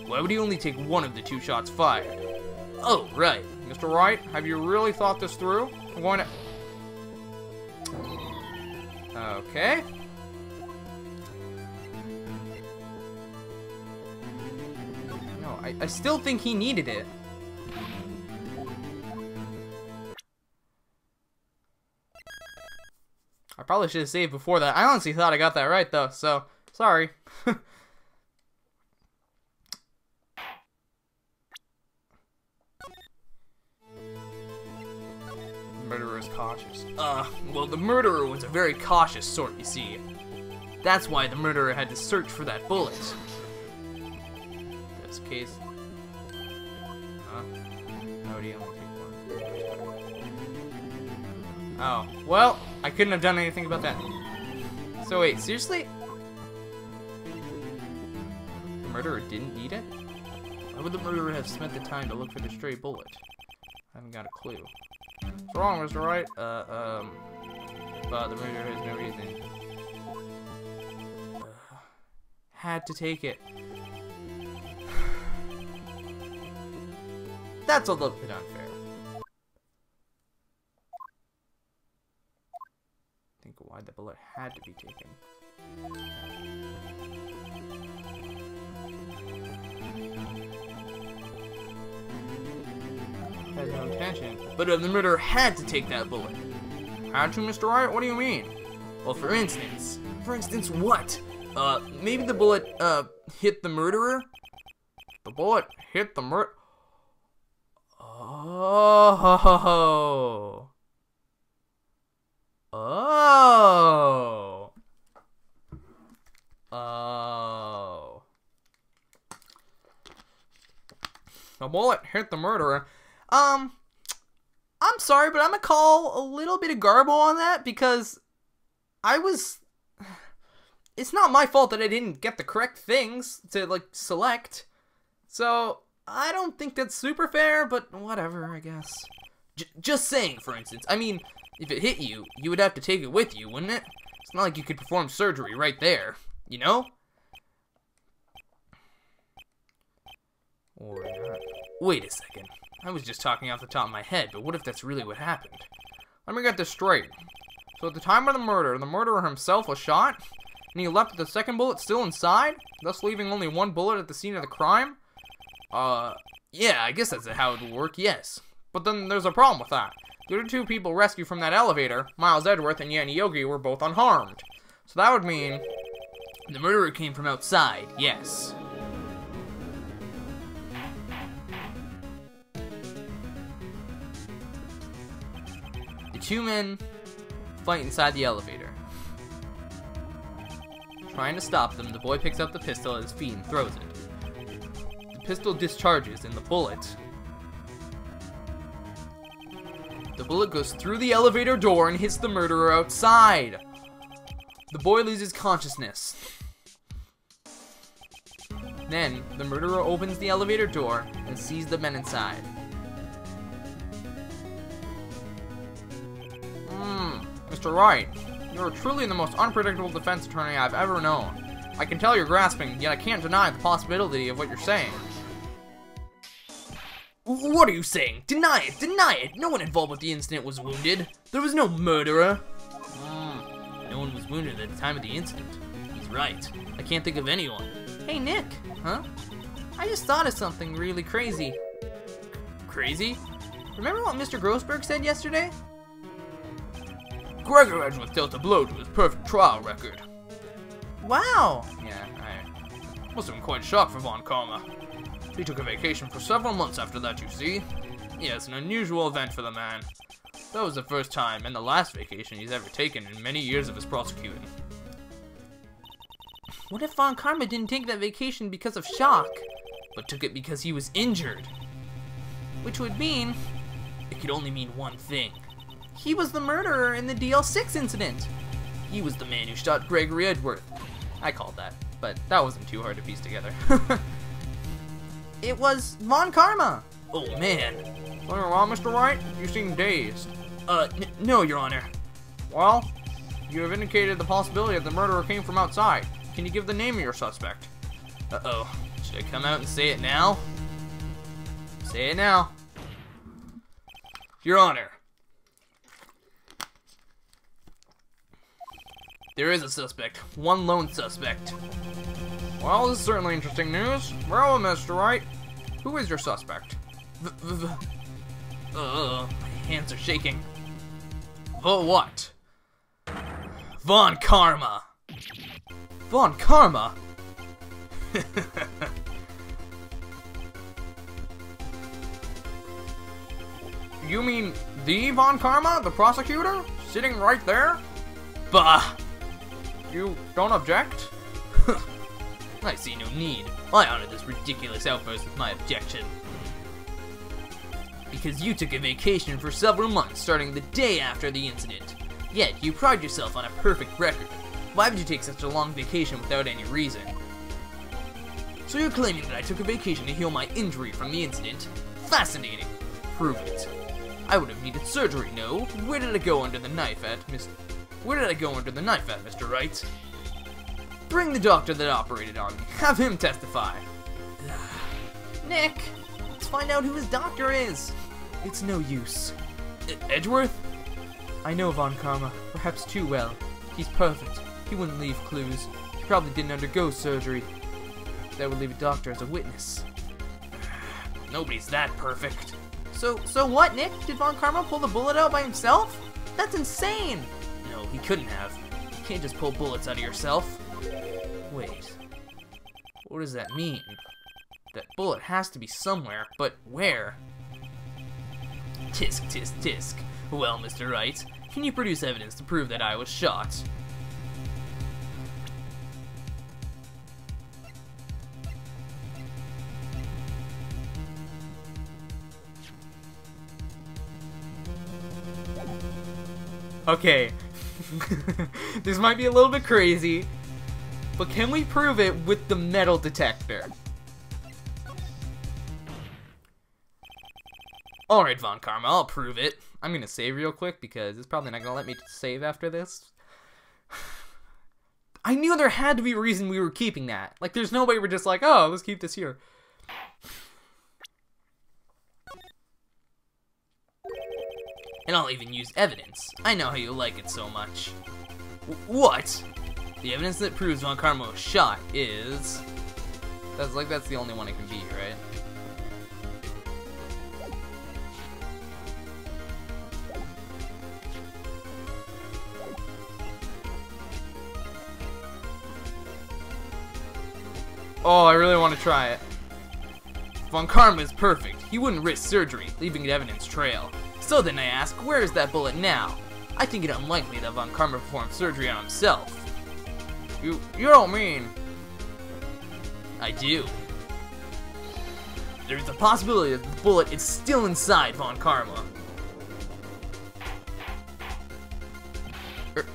Why would he only take one of the 2 shots fired? Oh, right. Mr. Wright, have you really thought this through? I'm going to... Okay. No, I still think he needed it. I probably should have saved before that. I honestly thought I got that right, though, so sorry. Murderer is cautious. Well, the murderer was a very cautious sort, you see. That's why the murderer had to search for that bullet. That's the case. Huh? How would he only take one? Oh, well, I couldn't have done anything about that. So wait, seriously? The murderer didn't need it? Why would the murderer have spent the time to look for the stray bullet? I haven't got a clue. What's wrong, Mr. Wright? But the murderer has no reason. Had to take it. That's a little bit unfair. Think of why the bullet had to be taken. Has no intention. But the murderer had to take that bullet. Had to, Mr. Wright? What do you mean? Well, for instance. For instance, what? Maybe the bullet, hit the murderer? The bullet hit the Oh. Oh. Oh. The bullet hit the murderer. I'm sorry, but I'm gonna call a little bit of garbo on that because it's not my fault that I didn't get the correct things to, like, select. So, I don't think that's super fair, but whatever, I guess. Just saying, for instance. I mean, if it hit you, you would have to take it with you, wouldn't it? It's not like you could perform surgery right there, you know? Or not. Wait a second. I was just talking off the top of my head, but what if that's really what happened? Let me get this straight. So at the time of the murderer himself was shot, and he left the second bullet still inside, thus leaving only one bullet at the scene of the crime? Yeah, I guess that's how it would work, yes. But then there's a problem with that. The other 2 people rescued from that elevator, Miles Edgeworth and Yanni Yogi, were both unharmed. So that would mean the murderer came from outside, yes. The 2 men fight inside the elevator. Trying to stop them, the boy picks up the pistol at his feet and throws it. The pistol discharges and the bullet goes through the elevator door and hits the murderer outside. The boy loses consciousness. Then, the murderer opens the elevator door and sees the men inside. Mr. Wright, you're truly the most unpredictable defense attorney I've ever known. I can tell you're grasping, yet I can't deny the possibility of what you're saying. What are you saying? Deny it! Deny it! No one involved with the incident was wounded. There was no murderer. No one was wounded at the time of the incident. He's right. I can't think of anyone. Hey, Nick. Huh? I just thought of something really crazy. Crazy? Remember what Mr. Grossberg said yesterday? Greggory Edgeworth dealt a blow to his perfect trial record. Wow! Yeah, I must have been quite shocked for Von Karma. He took a vacation for several months after that, you see. Yes, an unusual event for the man. That was the first time and the last vacation he's ever taken in many years of his prosecuting. What if Von Karma didn't take that vacation because of shock, but took it because he was injured? Which would mean, it could only mean one thing. He was the murderer in the DL6 incident. He was the man who shot Greggory Edgeworth. I called that, but that wasn't too hard to piece together. It was Von Karma. Oh man. Something wrong, Mr. Wright? You seem dazed. No, Your Honor. Well, you have indicated the possibility that the murderer came from outside. Can you give the name of your suspect? Uh-oh. Should I come out and say it now? Say it now. Your Honor. There is a suspect. One lone suspect. Well, this is certainly interesting news. Well, Mr. Wright, who is your suspect? My hands are shaking. What? Von Karma. Von Karma? You mean the Von Karma, the prosecutor? Sitting right there? Bah! You don't object? I see no need. I honor this ridiculous outburst with my objection. Because you took a vacation for several months starting the day after the incident. Yet, you pride yourself on a perfect record. Why would you take such a long vacation without any reason? So you're claiming that I took a vacation to heal my injury from the incident? Fascinating. Prove it. I would have needed surgery, no? Where did I go under the knife at, Mr. Wright? Bring the doctor that operated on me. Have him testify. Nick, let's find out who his doctor is. It's no use. Edgeworth? I know Von Karma, perhaps too well. He's perfect. He wouldn't leave clues. He probably didn't undergo surgery. That would leave a doctor as a witness. Nobody's that perfect. So what, Nick? Did Von Karma pull the bullet out by himself? That's insane! No, he couldn't have. You can't just pull bullets out of yourself. Wait. What does that mean? That bullet has to be somewhere, but where? Tisk, tisk, tisk. Well, Mr. Wright, can you produce evidence to prove that I was shot? Okay. This might be a little bit crazy, but can we prove it with the metal detector? Alright, Von Karma, I'll prove it. I'm gonna save real quick because it's probably not gonna let me save after this. I knew there had to be a reason we were keeping that. Like, there's no way we're just like, oh, let's keep this here. And I'll even use evidence. I know how you like it so much. What? The evidence that proves Von Karma was shot is... That's the only one it can be, right? Oh, I really want to try it. Von Karma is perfect. He wouldn't risk surgery, leaving an evidence trail. So then I ask, where is that bullet now? I think it unlikely that Von Karma performed surgery on himself. You don't mean... I do. there's a possibility that the bullet is still inside Von Karma.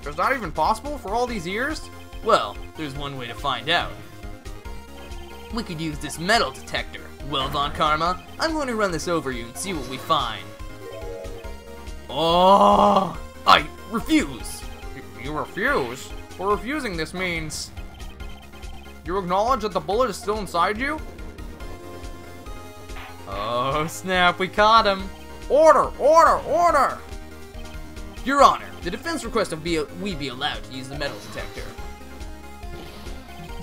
Is that even possible for all these years? Well, there's one way to find out. We could use this metal detector. Well, Von Karma, I'm going to run this over you and see what we find. Oh, I refuse. You refuse? Well, refusing this means you acknowledge that the bullet is still inside you? Oh, snap, we caught him. Order, order, order! Your Honor, the defense requests we be allowed to use the metal detector.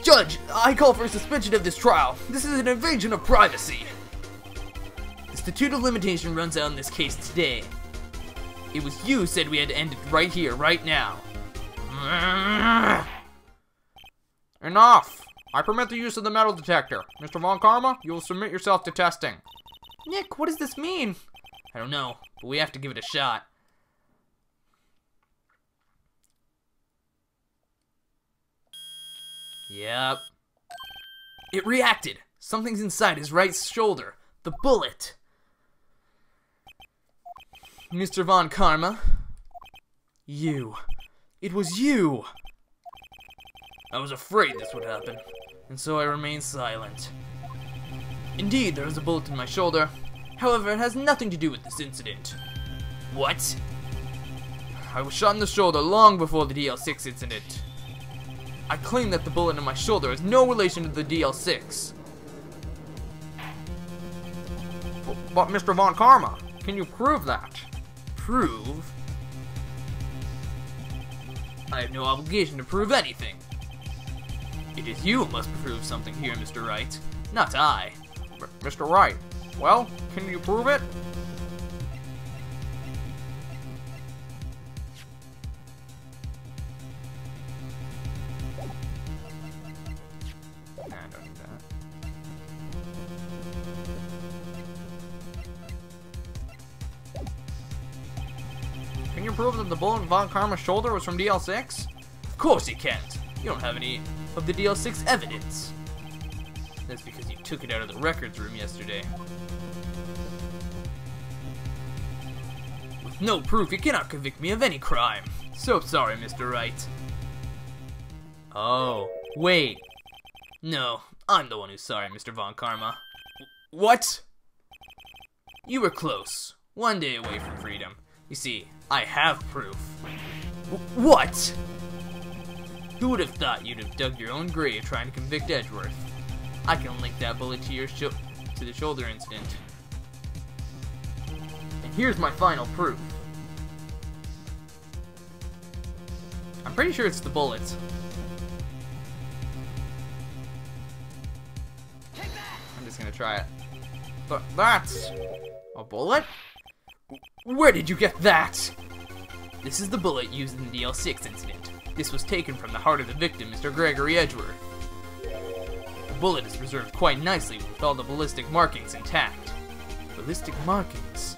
Judge, I call for suspension of this trial. This is an invasion of privacy. The statute of limitation runs out in this case today. It was you who said we had to end it right here, right now. Enough! I permit the use of the metal detector. Mr. Von Karma, you will submit yourself to testing. Nick, what does this mean? I don't know, but we have to give it a shot. Yep. It reacted. Something's inside his right shoulder. The bullet. Mr. Von Karma. You. It was you. I was afraid this would happen, and so I remained silent. Indeed, there was a bullet in my shoulder. However, it has nothing to do with this incident. What? I was shot in the shoulder long before the DL6 incident. I claim that the bullet in my shoulder has no relation to the DL6. But Mr. Von Karma, can you prove that? Prove? I have no obligation to prove anything. It is you who must prove something here, Mr. Wright, not I. Mr. Wright, well, can you prove it? Nah, don't need that. Can you prove that the bullet in Von Karma's shoulder was from DL6? Of course you can't. You don't have any of the DL6 evidence. That's because you took it out of the records room yesterday. With no proof, you cannot convict me of any crime. So sorry, Mr. Wright. Oh, wait. No, I'm the one who's sorry, Mr. Von Karma. What? You were close. One day away from freedom. You see, I have proof. What? Who would have thought you'd have dug your own grave trying to convict Edgeworth? I can link that bullet to your to the shoulder incident. And here's my final proof. I'm pretty sure it's the bullet. I'm just gonna try it. But that's a bullet? Where did you get that? This is the bullet used in the DL6 incident. This was taken from the heart of the victim, Mr. Greggory Edgeworth. The bullet is preserved quite nicely with all the ballistic markings intact. Ballistic markings?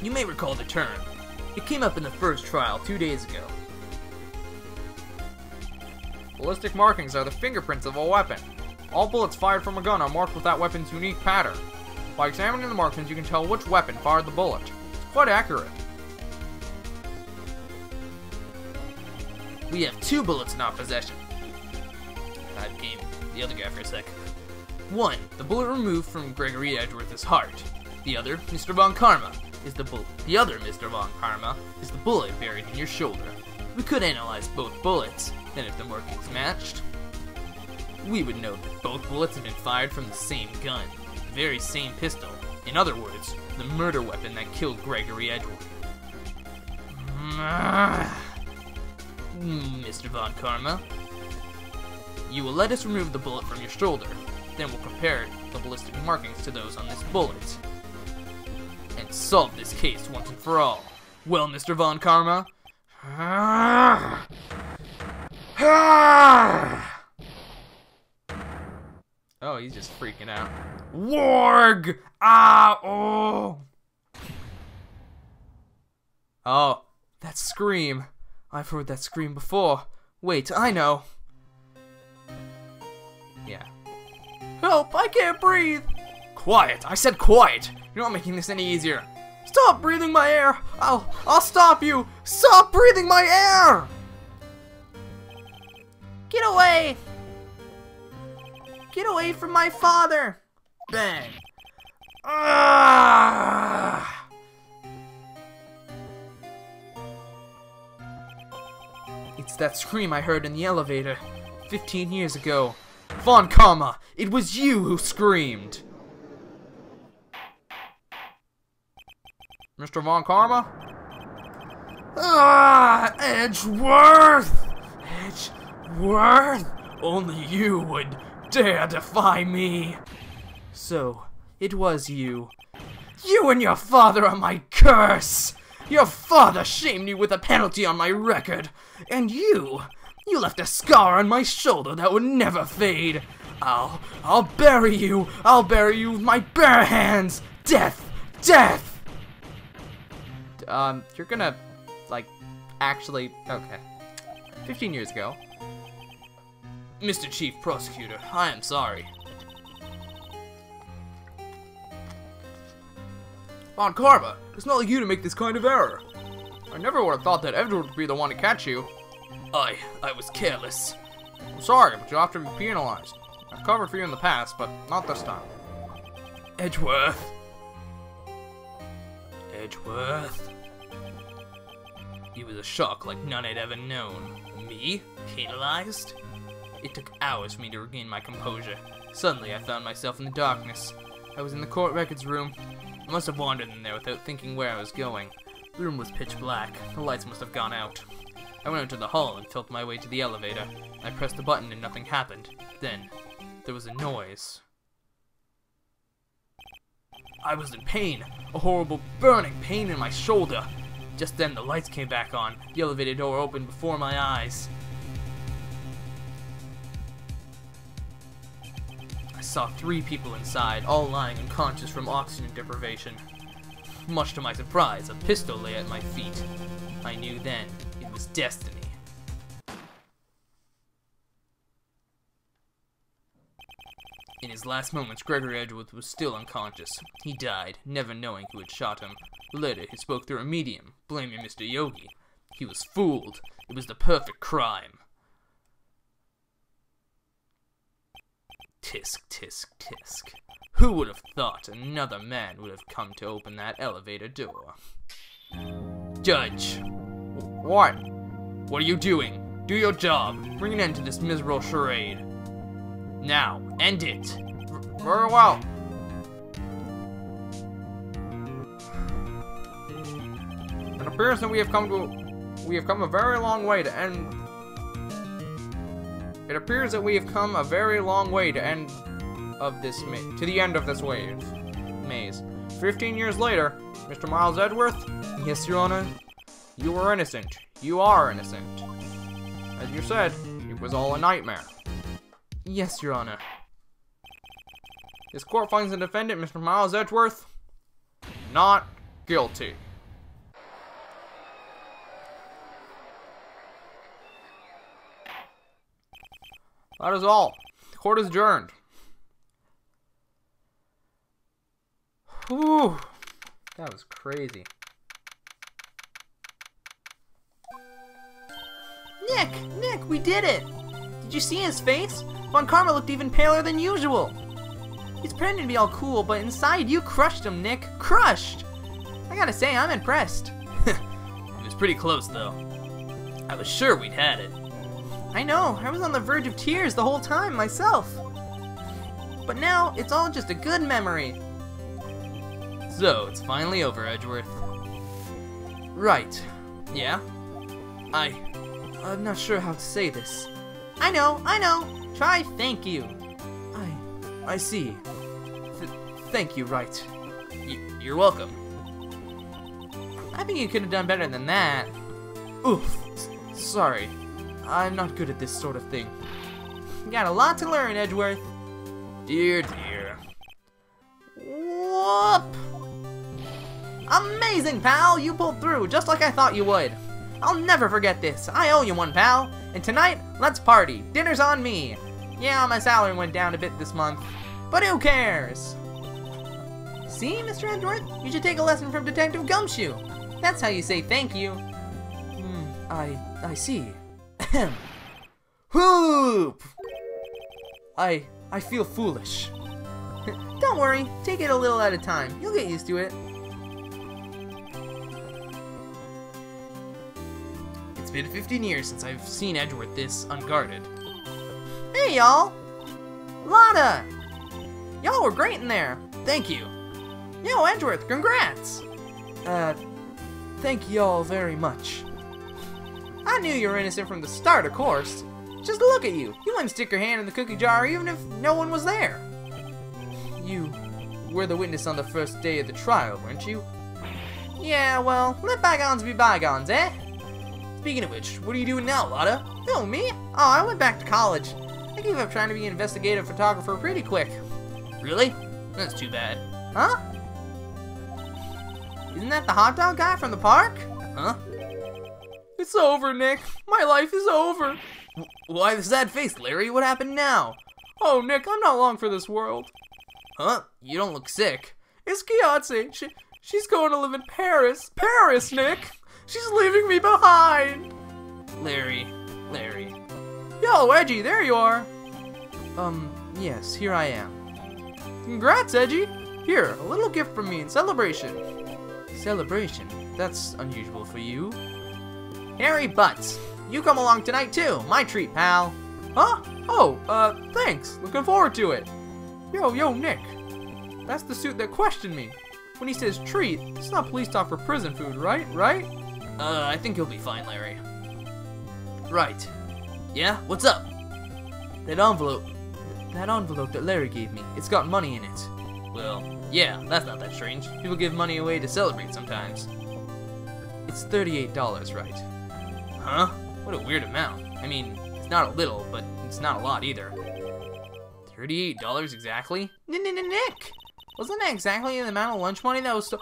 You may recall the term. It came up in the first trial 2 days ago. Ballistic markings are the fingerprints of a weapon. All bullets fired from a gun are marked with that weapon's unique pattern. By examining the markings, you can tell which weapon fired the bullet. It's quite accurate. We have 2 bullets in our possession. I gave the other guy for a sec. One, the bullet removed from Greggory Edgeworth's heart. The other, Mr. Von Karma, is the bullet. The other, Mr. Von Karma, is the bullet buried in your shoulder. We could analyze both bullets, and if the markings matched, we would know that both bullets had been fired from the same gun, the very same pistol. In other words, the murder weapon that killed Greggory Edgeworth. Mr. Von Karma, you will let us remove the bullet from your shoulder, then we'll compare the ballistic markings to those on this bullet, and solve this case once and for all. Well, Mr. Von Karma? Oh, he's just freaking out. Warg! Ah! Oh! Oh, that scream. I've heard that scream before. Wait, I know. Yeah. Help, I can't breathe. Quiet, I said quiet. You're not making this any easier. Stop breathing my air. I'll stop you. Stop breathing my air. Get away. Get away from my father. Bang. Ah! It's that scream I heard in the elevator 15 years ago. Von Karma, it was you who screamed. Mr. Von Karma? Ah, Edgeworth! Edgeworth! Only you would dare defy me. So, it was you. You and your father are my curse! Your father shamed me with a penalty on my record. And you left a scar on my shoulder that would never fade. I'll bury you. I'll bury you with my bare hands. Death! Death! You're gonna, like, actually, okay. 15 years ago. Mr. Chief Prosecutor, I am sorry. Von Karma, it's not like you to make this kind of error. I never would have thought that Edgeworth would be the one to catch you. I was careless. I'm sorry, but you'll have to be penalized. I've covered for you in the past, but not this time. Edgeworth. Edgeworth. It was a shock like none I'd ever known. Me? Penalized? It took hours for me to regain my composure. Suddenly, I found myself in the darkness. I was in the court records room. I must have wandered in there without thinking where I was going. The room was pitch black. The lights must have gone out. I went into the hall and felt my way to the elevator. I pressed the button and nothing happened. Then, there was a noise. I was in pain. A horrible burning pain in my shoulder. Just then, the lights came back on. The elevator door opened before my eyes. I saw 3 people inside, all lying unconscious from oxygen deprivation. Much to my surprise, a pistol lay at my feet. I knew then it was destiny. In his last moments, Greggory Edgeworth was still unconscious. He died, never knowing who had shot him. Later, he spoke through a medium, blaming Mr. Yogi. He was fooled. It was the perfect crime. Tisk, tisk, tisk. Who would have thought another man would have come to open that elevator door? Judge. What? What are you doing? Do your job. Bring an end to this miserable charade. Now, end it. Very well. It appears that we have come a very long way to end. It appears that we have come a very long way to end of this to the end of this maze. 15 years later, Mr. Miles Edgeworth. Yes, Your Honor. You were innocent. You are innocent. As you said, it was all a nightmare. Yes, Your Honor. This court finds the defendant, Mr. Miles Edgeworth, not guilty. That is all. The court is adjourned. Whew. That was crazy. Nick, we did it! Did you see his face? Von Karma looked even paler than usual. He's pretending to be all cool, but inside you crushed him, Nick. Crushed! I gotta say, I'm impressed. It was pretty close, though. I was sure we'd had it. I know, I was on the verge of tears the whole time, myself. But now, it's all just a good memory. So, it's finally over, Edgeworth. Right. Yeah? I'm not sure how to say this. I know. Try thank you. I see. Thank you, Wright. You're welcome. I think you could have done better than that. Oof. Sorry. I'm not good at this sort of thing. You got a lot to learn, Edgeworth. Dear. Whoop! Amazing, pal! You pulled through, just like I thought you would. I'll never forget this. I owe you one, pal. And tonight, let's party. Dinner's on me. Yeah, my salary went down a bit this month. But who cares? See, Mr. Edgeworth? You should take a lesson from Detective Gumshoe. That's how you say thank you. I see. Ahem. Whoop! I feel foolish. Don't worry, take it a little at a time. You'll get used to it. It's been 15 years since I've seen Edgeworth this unguarded. Hey, y'all! Lotta! Y'all were great in there. Thank you. Yo, Edgeworth, congrats! Thank y'all very much. I knew you were innocent from the start, of course. Just look at you. You wouldn't stick your hand in the cookie jar even if no one was there. You were the witness on the first day of the trial, weren't you? Yeah, well, let bygones be bygones, eh? Speaking of which, what are you doing now, Lotta? Who, me? Oh, I went back to college. I gave up trying to be an investigative photographer pretty quick. Really? That's too bad. Huh? Isn't that the hot dog guy from the park? Huh? It's over, Nick. My life is over. Why the sad face, Larry? What happened now? Oh, Nick, I'm not long for this world. Huh? You don't look sick. It's Kiatse. She's going to live in Paris. Paris, Nick! She's leaving me behind! Larry. Yo, Edgy, there you are. Yes, here I am. Congrats, Edgy. Here, a little gift from me in celebration. Celebration? That's unusual for you. Harry Butts, you come along tonight too. My treat, pal. Huh? Oh, thanks. Looking forward to it. Yo, Nick. That's the suit that questioned me. When he says treat, it's not police talk for prison food, right? I think you'll be fine, Larry. Right. Yeah, what's up? That envelope that Larry gave me, it's got money in it. Well, yeah, that's not that strange. People give money away to celebrate sometimes. It's $38, right? Huh? What a weird amount. I mean, it's not a little, but it's not a lot either. $38 exactly? Nick! Wasn't that exactly the amount of lunch money that was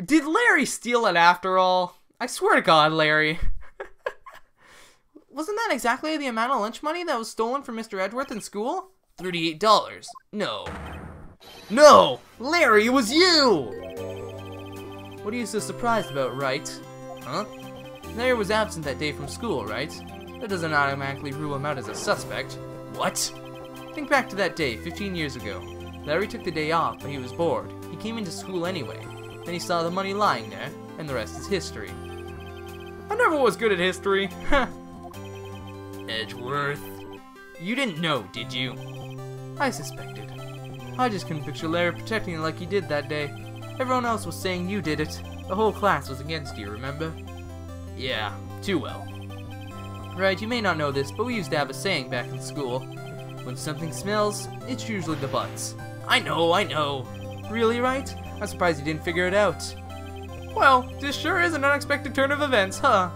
Did Larry steal it after all? I swear to God, Larry. Wasn't that exactly the amount of lunch money that was stolen from Mr. Edgeworth in school? $38. No! Larry, it was you! What are you so surprised about, Wright? Huh? Larry was absent that day from school, right? That doesn't automatically rule him out as a suspect. What? Think back to that day, 15 years ago. Larry took the day off, but he was bored. He came into school anyway. Then he saw the money lying there, and the rest is history. I never was good at history. Edgeworth. You didn't know, did you? I suspected. I just couldn't picture Larry protecting it like he did that day. Everyone else was saying you did it. The whole class was against you, remember? Yeah, too well. Right, you may not know this, but we used to have a saying back in school. When something smells, it's usually the butts. I know. Really, Wright? I'm surprised you didn't figure it out. Well, this sure is an unexpected turn of events, huh?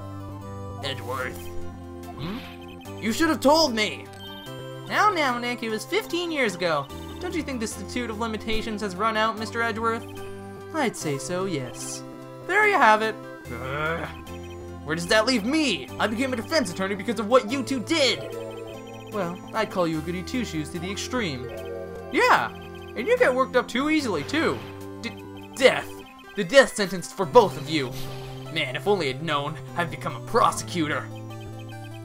Edgeworth. You should have told me! Now, Nick, it was 15 years ago. Don't you think the statute of limitations has run out, Mr. Edgeworth? I'd say so, yes. There you have it. Where does that leave me? I became a defense attorney because of what you two did. Well, I'd call you a goody two-shoes to the extreme. Yeah, and you get worked up too easily, too. Death. The death sentence for both of you. Man, if only I'd known, I'd become a prosecutor.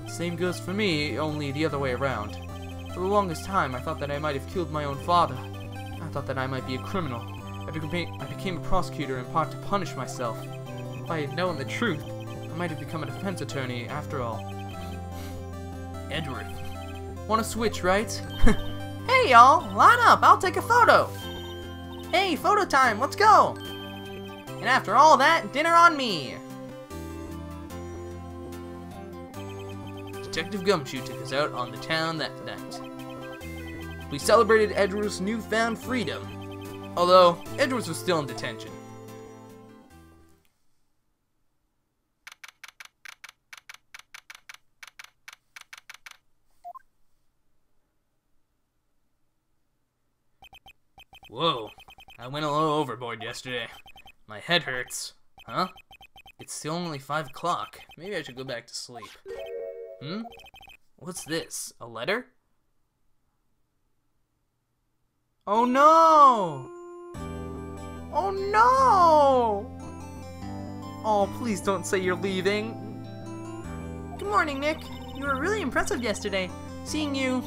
Same goes for me, only the other way around. For the longest time, I thought that I might have killed my own father. I thought that I might be a criminal. I became a prosecutor in part to punish myself. If I had known the truth, I might have become a defense attorney after all. Edgeworth. Want to switch, right? Hey, y'all! Line up! I'll take a photo! Hey, photo time! Let's go! And after all that, dinner on me! Detective Gumshoe took us out on the town that night. We celebrated Edgeworth's newfound freedom, although Edgeworth was still in detention. Whoa, I went a little overboard yesterday. My head hurts. Huh? It's still only 5 o'clock. Maybe I should go back to sleep. What's this? A letter? Oh no! Oh no! Oh, please don't say you're leaving. Good morning, Nick. You were really impressive yesterday. Seeing you,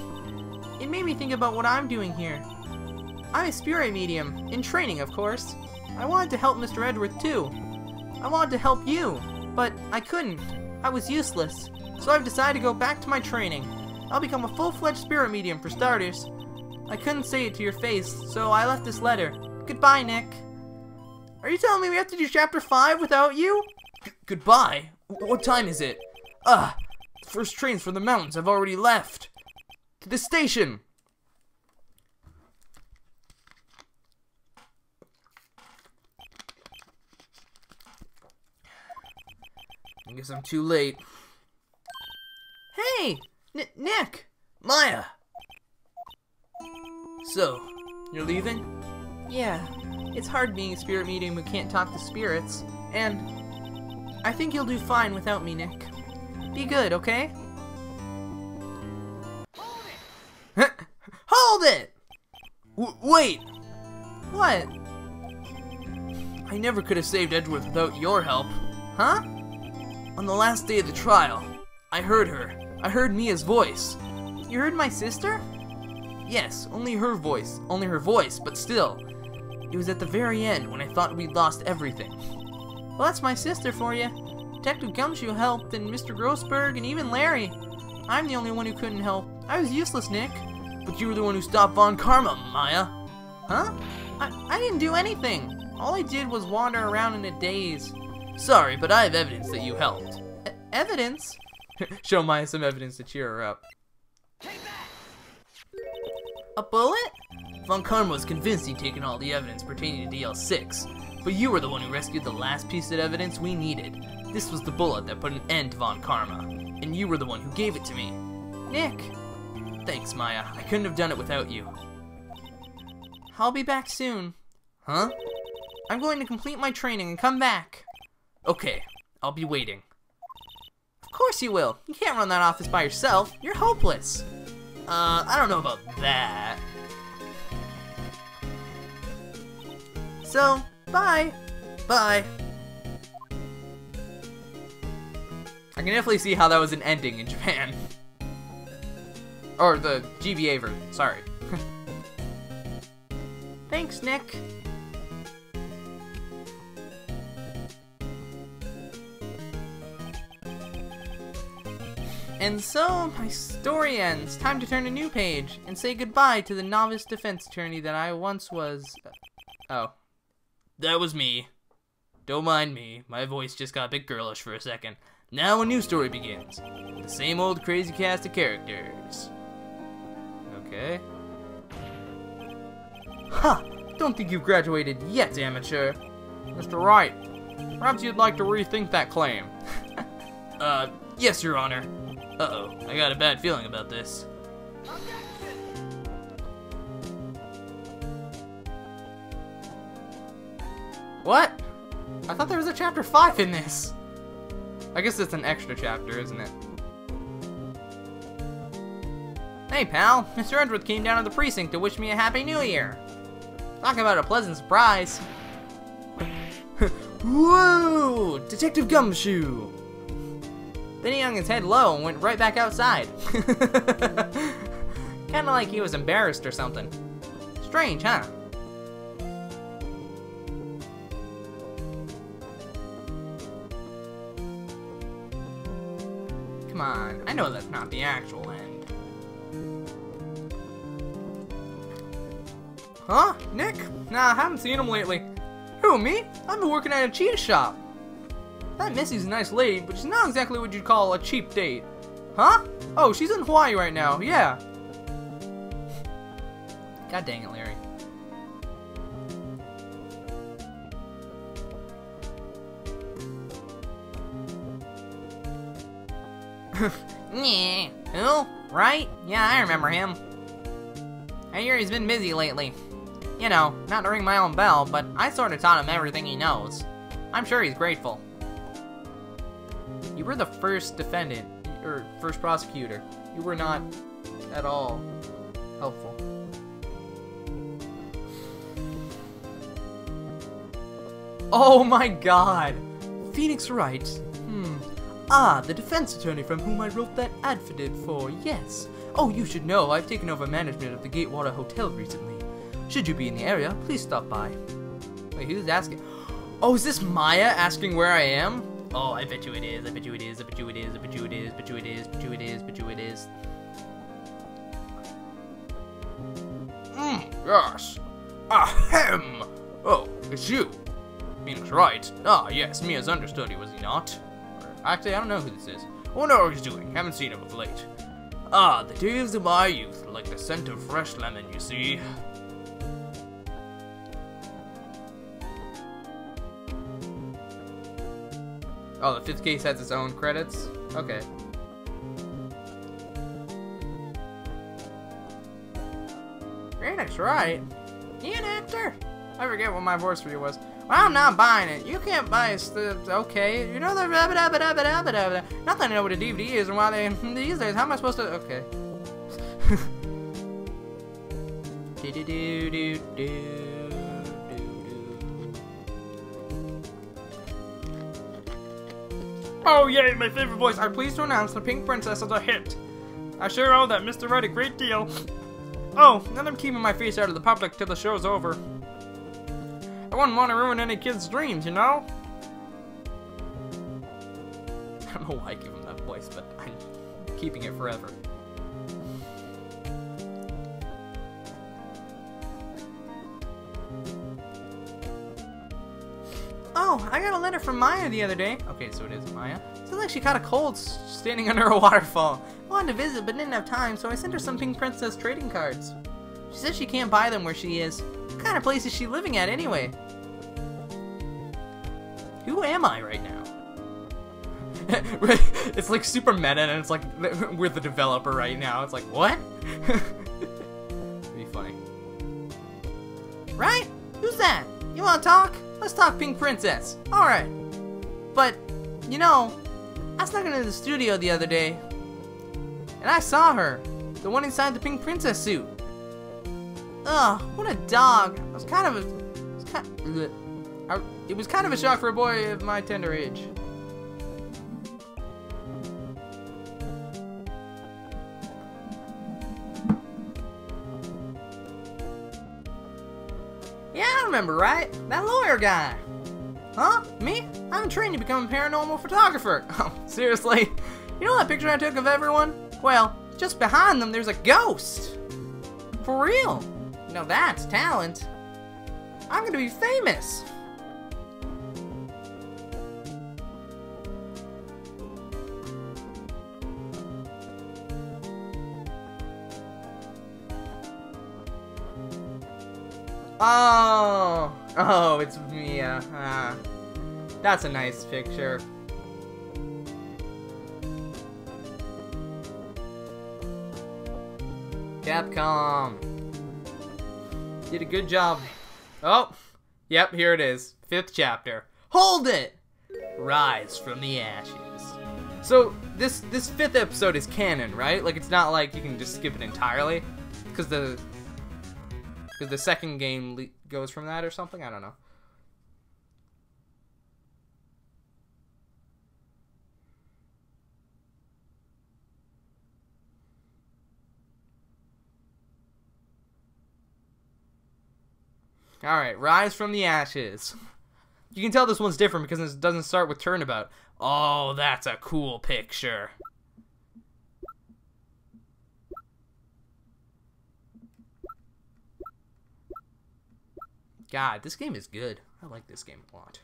it made me think about what I'm doing here. I'm a spirit medium, in training, of course. I wanted to help Mr. Edgeworth, too. I wanted to help you, but I couldn't. I was useless. So I've decided to go back to my training. I'll become a full-fledged spirit medium, for starters. I couldn't say it to your face, so I left this letter. Goodbye, Nick. Are you telling me we have to do chapter 5 without you? Goodbye? What time is it? The first trains for the mountains have already left. To the station! I guess I'm too late. Hey! Nick! Maya! So, you're leaving? Yeah, it's hard being a spirit medium who can't talk to spirits, and I think you'll do fine without me, Nick. Be good, okay? Hold it! Wait! What? I never could have saved Edgeworth without your help. Huh? On the last day of the trial, I heard her. I heard Mia's voice. You heard my sister? Yes, only her voice, but still. It was at the very end when I thought we'd lost everything. Well, that's my sister for you. Detective Gumshoe helped, and Mr. Grossberg, and even Larry. I'm the only one who couldn't help. I was useless, Nick. But you were the one who stopped Von Karma, Maya. Huh? I didn't do anything. All I did was wander around in a daze. Sorry, but I have evidence that you helped. Evidence? Show Maya some evidence to cheer her up. A bullet? Von Karma was convinced he'd taken all the evidence pertaining to DL6, but you were the one who rescued the last piece of evidence we needed. This was the bullet that put an end to Von Karma, and you were the one who gave it to me. Nick. Thanks, Maya. I couldn't have done it without you. I'll be back soon. Huh? I'm going to complete my training and come back. Okay, I'll be waiting. Of course you will. You can't run that office by yourself. You're hopeless. I don't know about that. So, bye. Bye. I can definitely see how that was an ending in Japan. Or the GBA version, sorry. Thanks, Nick. And so, my story ends. Time to turn a new page and say goodbye to the novice defense attorney that I once was. Oh. That was me. Don't mind me. My voice just got a bit girlish for a second. Now a new story begins. The same old crazy cast of characters. Okay. Ha! Don't think you've graduated yet, amateur. Mr. Wright, perhaps you'd like to rethink that claim. Yes, Your Honor. Uh-oh, I got a bad feeling about this. What? I thought there was a chapter 5 in this. I guess it's an extra chapter, isn't it? Hey, pal. Mr. Edgeworth came down to the precinct to wish me a Happy New Year. Talk about a pleasant surprise. Whoa! Detective Gumshoe! Then he hung his head low and went right back outside. Kinda like he was embarrassed or something. Strange, huh? Come on, I know that's not the actual end. Huh? Nick? Nah, I haven't seen him lately. Who, me? I've been working at a cheetah shop. That Missy's a nice lady, but she's not exactly what you'd call a cheap date. Huh? Oh, she's in Hawaii right now, yeah. God dang it, Larry. Yeah. Who? Wright? Yeah, I remember him. I hear he's been busy lately. You know, not to ring my own bell, but I sort of taught him everything he knows. I'm sure he's grateful. You were the first defendant, or first prosecutor. You were not at all helpful. Oh my god! Phoenix Wright. Ah, the defense attorney from whom I wrote that advocate for, yes. Oh, you should know, I've taken over management of the Gatewater Hotel recently. Should you be in the area, please stop by. Wait, who's asking? Oh, is this Maya asking where I am? Oh, I bet you it is, I bet you it is, I bet you it is, I bet you it is, I bet you it is, I bet you it is, I bet you it is. Yes. Ahem. Oh, it's you. Phoenix Wright. Ah, yes, Mia's understudy, was he not? Actually, I don't know who this is. I wonder what he's doing. Haven't seen him of late. Ah, the days of my youth, like the scent of fresh lemon, you see. Oh, the fifth case has its own credits? Okay. Phoenix Wright? He an actor? I forget what my voice for you was. Well, I'm not buying it. You can't buy it. Okay. You know the not that I know what a DVD is and why they these days. How am I supposed to? Okay. Oh yay, my favorite voice. I'm pleased to announce the Pink Princess is a hit. I sure owe that Mr. Wright a great deal. Oh, and I'm keeping my face out of the public till the show's over. I wouldn't want to ruin any kid's dreams, you know? I don't know why I give him that voice, but I'm keeping it forever. Oh, I got a letter from Maya the other day. Okay, so it is Maya. Sounds like she caught a cold standing under a waterfall. Wanted to visit, but didn't have time, so I sent her some Pink Princess trading cards. She says she can't buy them where she is. What kind of place is she living at anyway? Who am I right now? It's like super meta, and it's like we're the developer right now. It's like, what? It'd be funny. Right? Who's that? You wanna talk? Let's talk Pink Princess. Alright. But, you know, I snuck into the studio the other day, and I saw her. The one inside the Pink Princess suit. Ugh, what a dog. It was kind of a shock for a boy of my tender age. Yeah, I remember, right? That lawyer guy. Huh? Me? I'm trained to become a paranormal photographer. Oh, seriously? You know that picture I took of everyone? Well, just behind them there's a ghost. For real. You know, that's talent. I'm gonna be famous. Oh, it's Mia. That's a nice picture. Capcom. Did a good job. Oh, yep, here it is. 5th chapter. Hold it! Rise from the ashes. So, this 5th episode is canon, right? Like, it's not like you can just skip it entirely. Because the second game goes from that or something? I don't know. Alright, Rise from the Ashes. You can tell this one's different because it doesn't start with Turnabout. Oh, that's a cool picture. God, this game is good. I like this game a lot.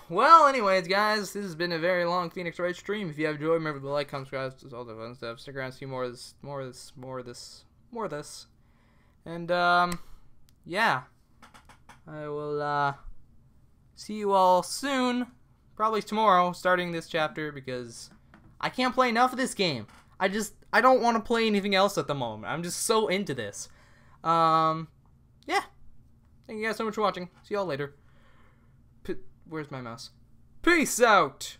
Well, anyways, guys, this has been a very long Phoenix Wright stream. If you have enjoyed, remember to like, comment, subscribe, all the fun stuff. Stick around to see more of this. And, yeah. I will, see you all soon. Probably tomorrow, starting this chapter, because I can't play enough of this game. I don't want to play anything else at the moment. I'm just so into this. Yeah. Thank you guys so much for watching. See y'all later. Where's my mouse? Peace out!